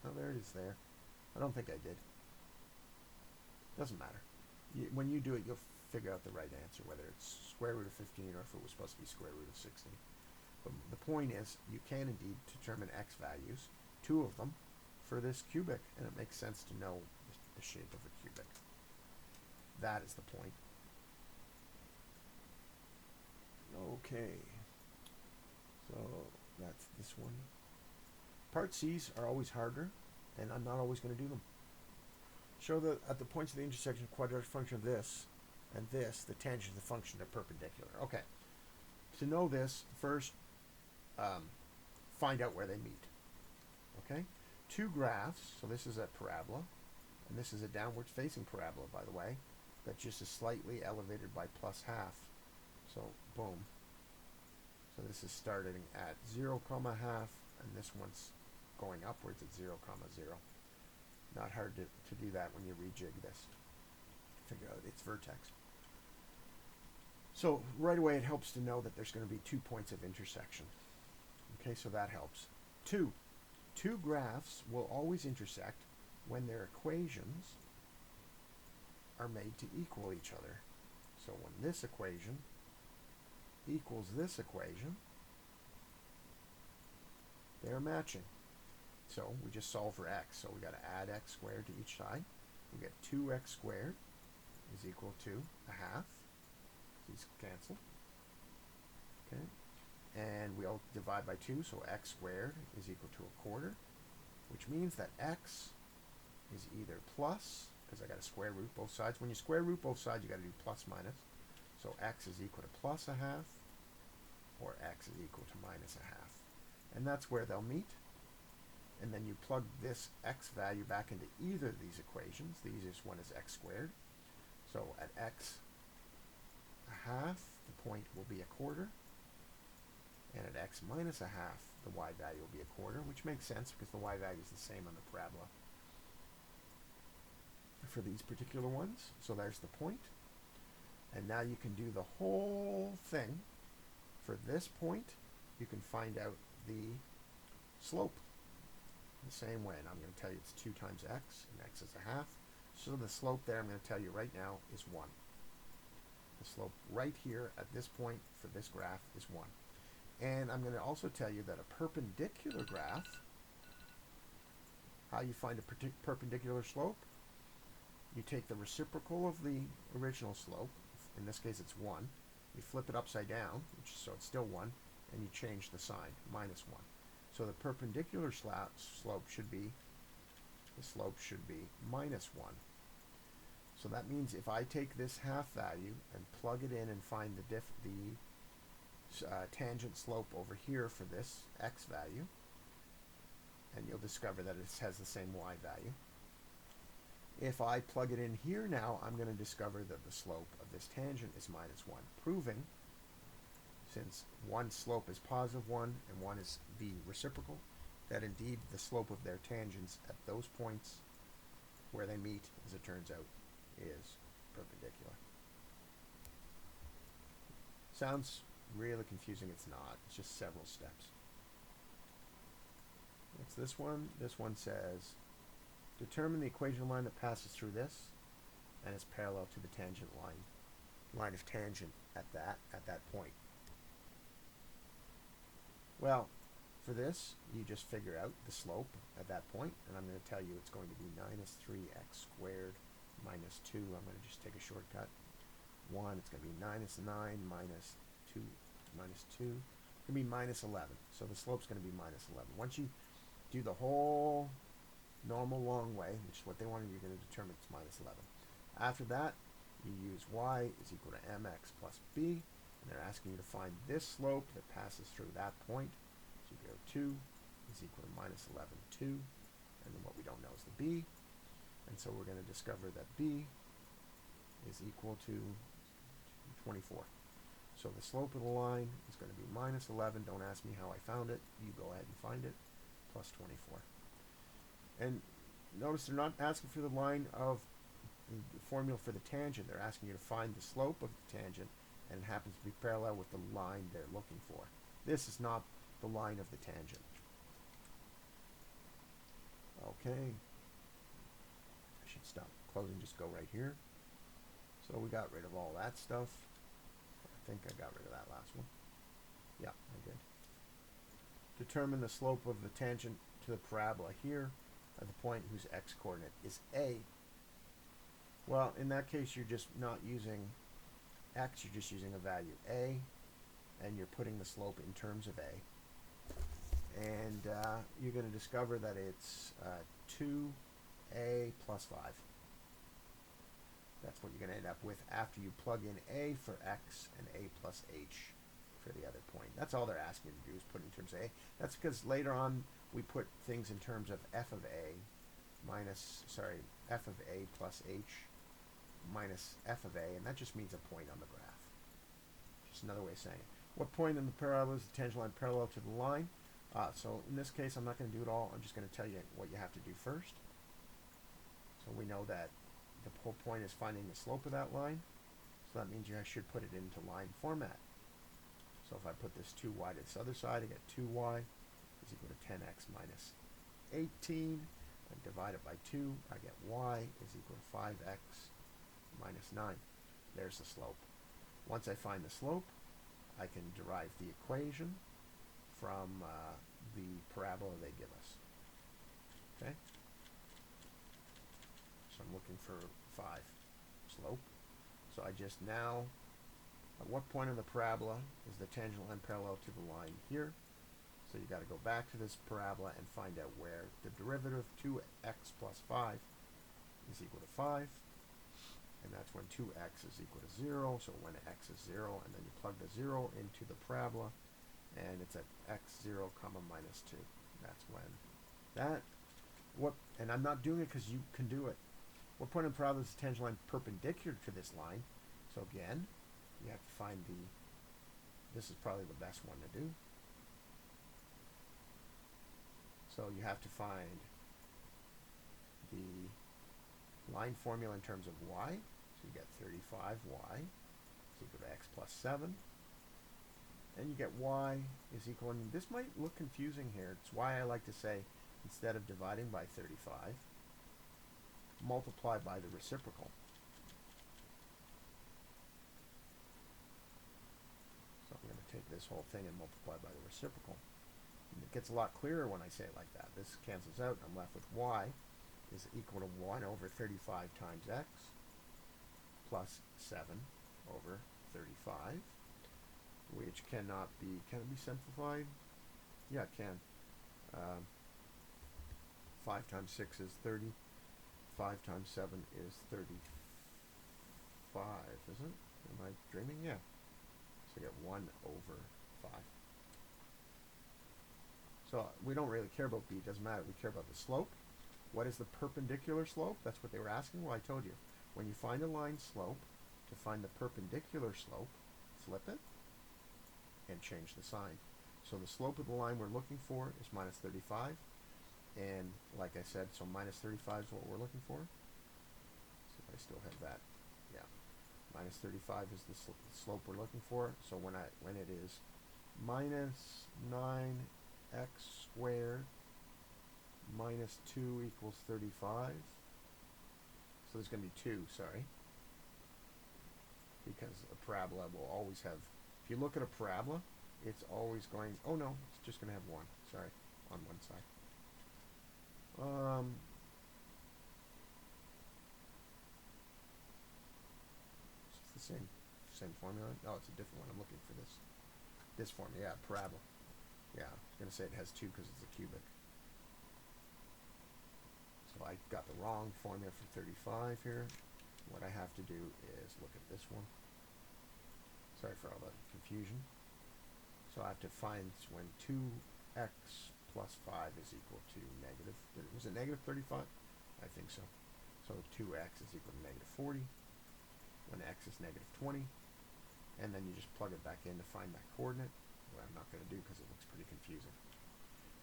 Oh, there it is there. I don't think I did. Doesn't matter. When you do it, you'll figure out the right answer, whether it's square root of 15 or if it was supposed to be square root of 16. But the point is, you can indeed determine x values, 2 of them, for this cubic, and it makes sense to know the shape of a cubic. That is the point. Okay. So that's this one. Part C's are always harder, and I'm not always going to do them. Show that at the points of the intersection of quadratic function of this and this, the tangent of the function are perpendicular. Okay. To know this, first find out where they meet. Okay? 2 graphs, so this is a parabola, and this is a downward facing parabola, by the way, that just is slightly elevated by plus half. So, boom. So this is starting at 0, half, and this one's going upwards at 0, 0. Not hard to do that when you rejig this. Figure out its vertex. So right away it helps to know that there's going to be 2 points of intersection. Okay, so that helps. 2 graphs will always intersect when their equations are made to equal each other. So when this equation equals this equation, they're matching. So we just solve for x. So we got to add x squared to each side. We get 2x squared is equal to a half. These cancel. Okay. And we'll divide by 2, so x squared is equal to a quarter, which means that x is either plus, because I got to square root both sides. When you square root both sides, you got to do plus minus. So x is equal to plus a half, or x is equal to minus a half. And that's where they'll meet. And then you plug this x value back into either of these equations. The easiest one is x squared. So at x a half, the point will be a quarter. And at x minus a half, the y value will be a quarter, which makes sense because the y value is the same on the parabola for these particular ones. So there's the point. And now you can do the whole thing. For this point, you can find out the slope the same way. And I'm going to tell you it's 2 times x, and x is a half. So the slope there, I'm going to tell you right now, is 1. The slope right here at this point for this graph is 1. And I'm going to also tell you that a perpendicular graph, how you find a perpendicular slope, you take the reciprocal of the original slope, in this case it's 1, you flip it upside down, so it's still 1, and you change the sign, minus 1. So the perpendicular slope should be, minus 1. So that means if I take this half value and plug it in and find the tangent slope over here for this x value, and you'll discover that it has the same y value. If I plug it in here now, I'm going to discover that the slope of this tangent is minus 1, proving, since one slope is positive 1 and one is the reciprocal, that indeed the slope of their tangents at those points where they meet, as it turns out, is perpendicular. Sounds really confusing. It's not. It's just several steps. What's this one? This one says, determine the equation line that passes through this and is parallel to the tangent line of tangent at that point. Well, for this, you just figure out the slope at that point, and I'm going to tell you it's going to be minus 3x squared minus 2. I'm going to just take a shortcut. 1, it's going to be minus 9 minus 2 minus 2. It's going to be minus 11. So the slope's going to be minus 11. Once you do the whole normal long way, which is what they wanted, you're going to determine it's minus 11. After that, you use y is equal to mx plus b, and they're asking you to find this slope that passes through that point. So you go 2 is equal to minus 11, 2, and then what we don't know is the b, and so we're going to discover that b is equal to 24. So the slope of the line is going to be minus 11. Don't ask me how I found it. You go ahead and find it, plus 24. And notice they're not asking for the line of the formula for the tangent. They're asking you to find the slope of the tangent and it happens to be parallel with the line they're looking for. This is not the line of the tangent. Okay. I should stop closing, just go right here. So we got rid of all that stuff. I think I got rid of that last one. Yeah, I did. Determine the slope of the tangent to the parabola here at the point whose x-coordinate is a. Well, in that case, you're just not using x, you're just using a value a, and you're putting the slope in terms of a. And you're going to discover that it's 2a plus 5. That's what you're going to end up with after you plug in a for x and a plus h for the other point. That's all they're asking you to do is put in terms of a. That's because later on we put things in terms of f of a minus, sorry, f of a plus h minus f of a, and that just means a point on the graph. Just another way of saying it. What point in the parabola is the tangent line parallel to the line? So in this case, I'm not going to do it all. I'm just going to tell you what you have to do first. So we know that the whole point is finding the slope of that line. So that means you should put it into line format. So if I put this 2y to this other side, I get 2y is equal to 10x minus 18. And divide it by 2, I get y is equal to 5x minus 9. There's the slope. Once I find the slope, I can derive the equation from the parabola they give us. Okay? So I'm looking for 5 slope. So I just now, at what point on the parabola is the tangent line parallel to the line here? So you got to go back to this parabola and find out where the derivative of 2x plus 5 is equal to 5. And that's when 2x is equal to 0. So when x is 0, and then you plug the 0 into the parabola, and it's at x0 comma minus 2. That's when that. What? And I'm not doing it because you can do it. What point in the parabola is the tangent line perpendicular to this line? So again, you have to find the. This is probably the best one to do. So you have to find the line formula in terms of y. So you get 35y is equal to x plus 7. And you get y is equal, and this might look confusing here. It's why I like to say, instead of dividing by 35, multiply by the reciprocal. So I'm going to take this whole thing and multiply by the reciprocal. And it gets a lot clearer when I say it like that. This cancels out, and I'm left with y is equal to 1 over 35 times x plus 7 over 35, which cannot be, can it be simplified? Yeah, it can. 5 times 6 is 30. 5 times 7 is 35, isn't it? Am I dreaming? Yeah. So you get 1 over 5. So we don't really care about b, it doesn't matter. We care about the slope. What is the perpendicular slope? That's what they were asking. Well, I told you. When you find a line slope, to find the perpendicular slope, flip it and change the sign. So the slope of the line we're looking for is minus 35. And like I said, so minus 35 is what we're looking for. So if I still have that. Yeah. Minus 35 is the slope we're looking for. So when it is minus 9x squared minus 2 equals 35. So there's going to be 2, sorry. Because a parabola will always have, if you look at a parabola, it's always going, oh no, it's just going to have 1, sorry, on one side. It's the same formula. Oh, it's a different one. I'm looking for this formula. Yeah, parabola. Yeah, I was going to say it has 2 because it's a cubic. So I got the wrong formula for 35 here. What I have to do is look at this one. Sorry for all the confusion. So I have to find when 2x plus 5 is equal to negative, was it negative 35? I think so. So 2x is equal to negative 40 when x is negative 20. And then you just plug it back in to find that coordinate. What I'm not going to do because it looks pretty confusing.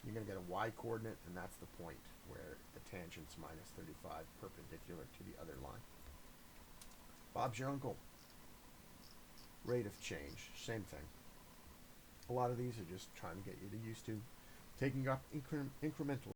You're going to get a y coordinate, and that's the point where the tangent's minus 35 perpendicular to the other line. Bob's your uncle. rate of change, same thing. A lot of these are just trying to get you to used to taking up incremental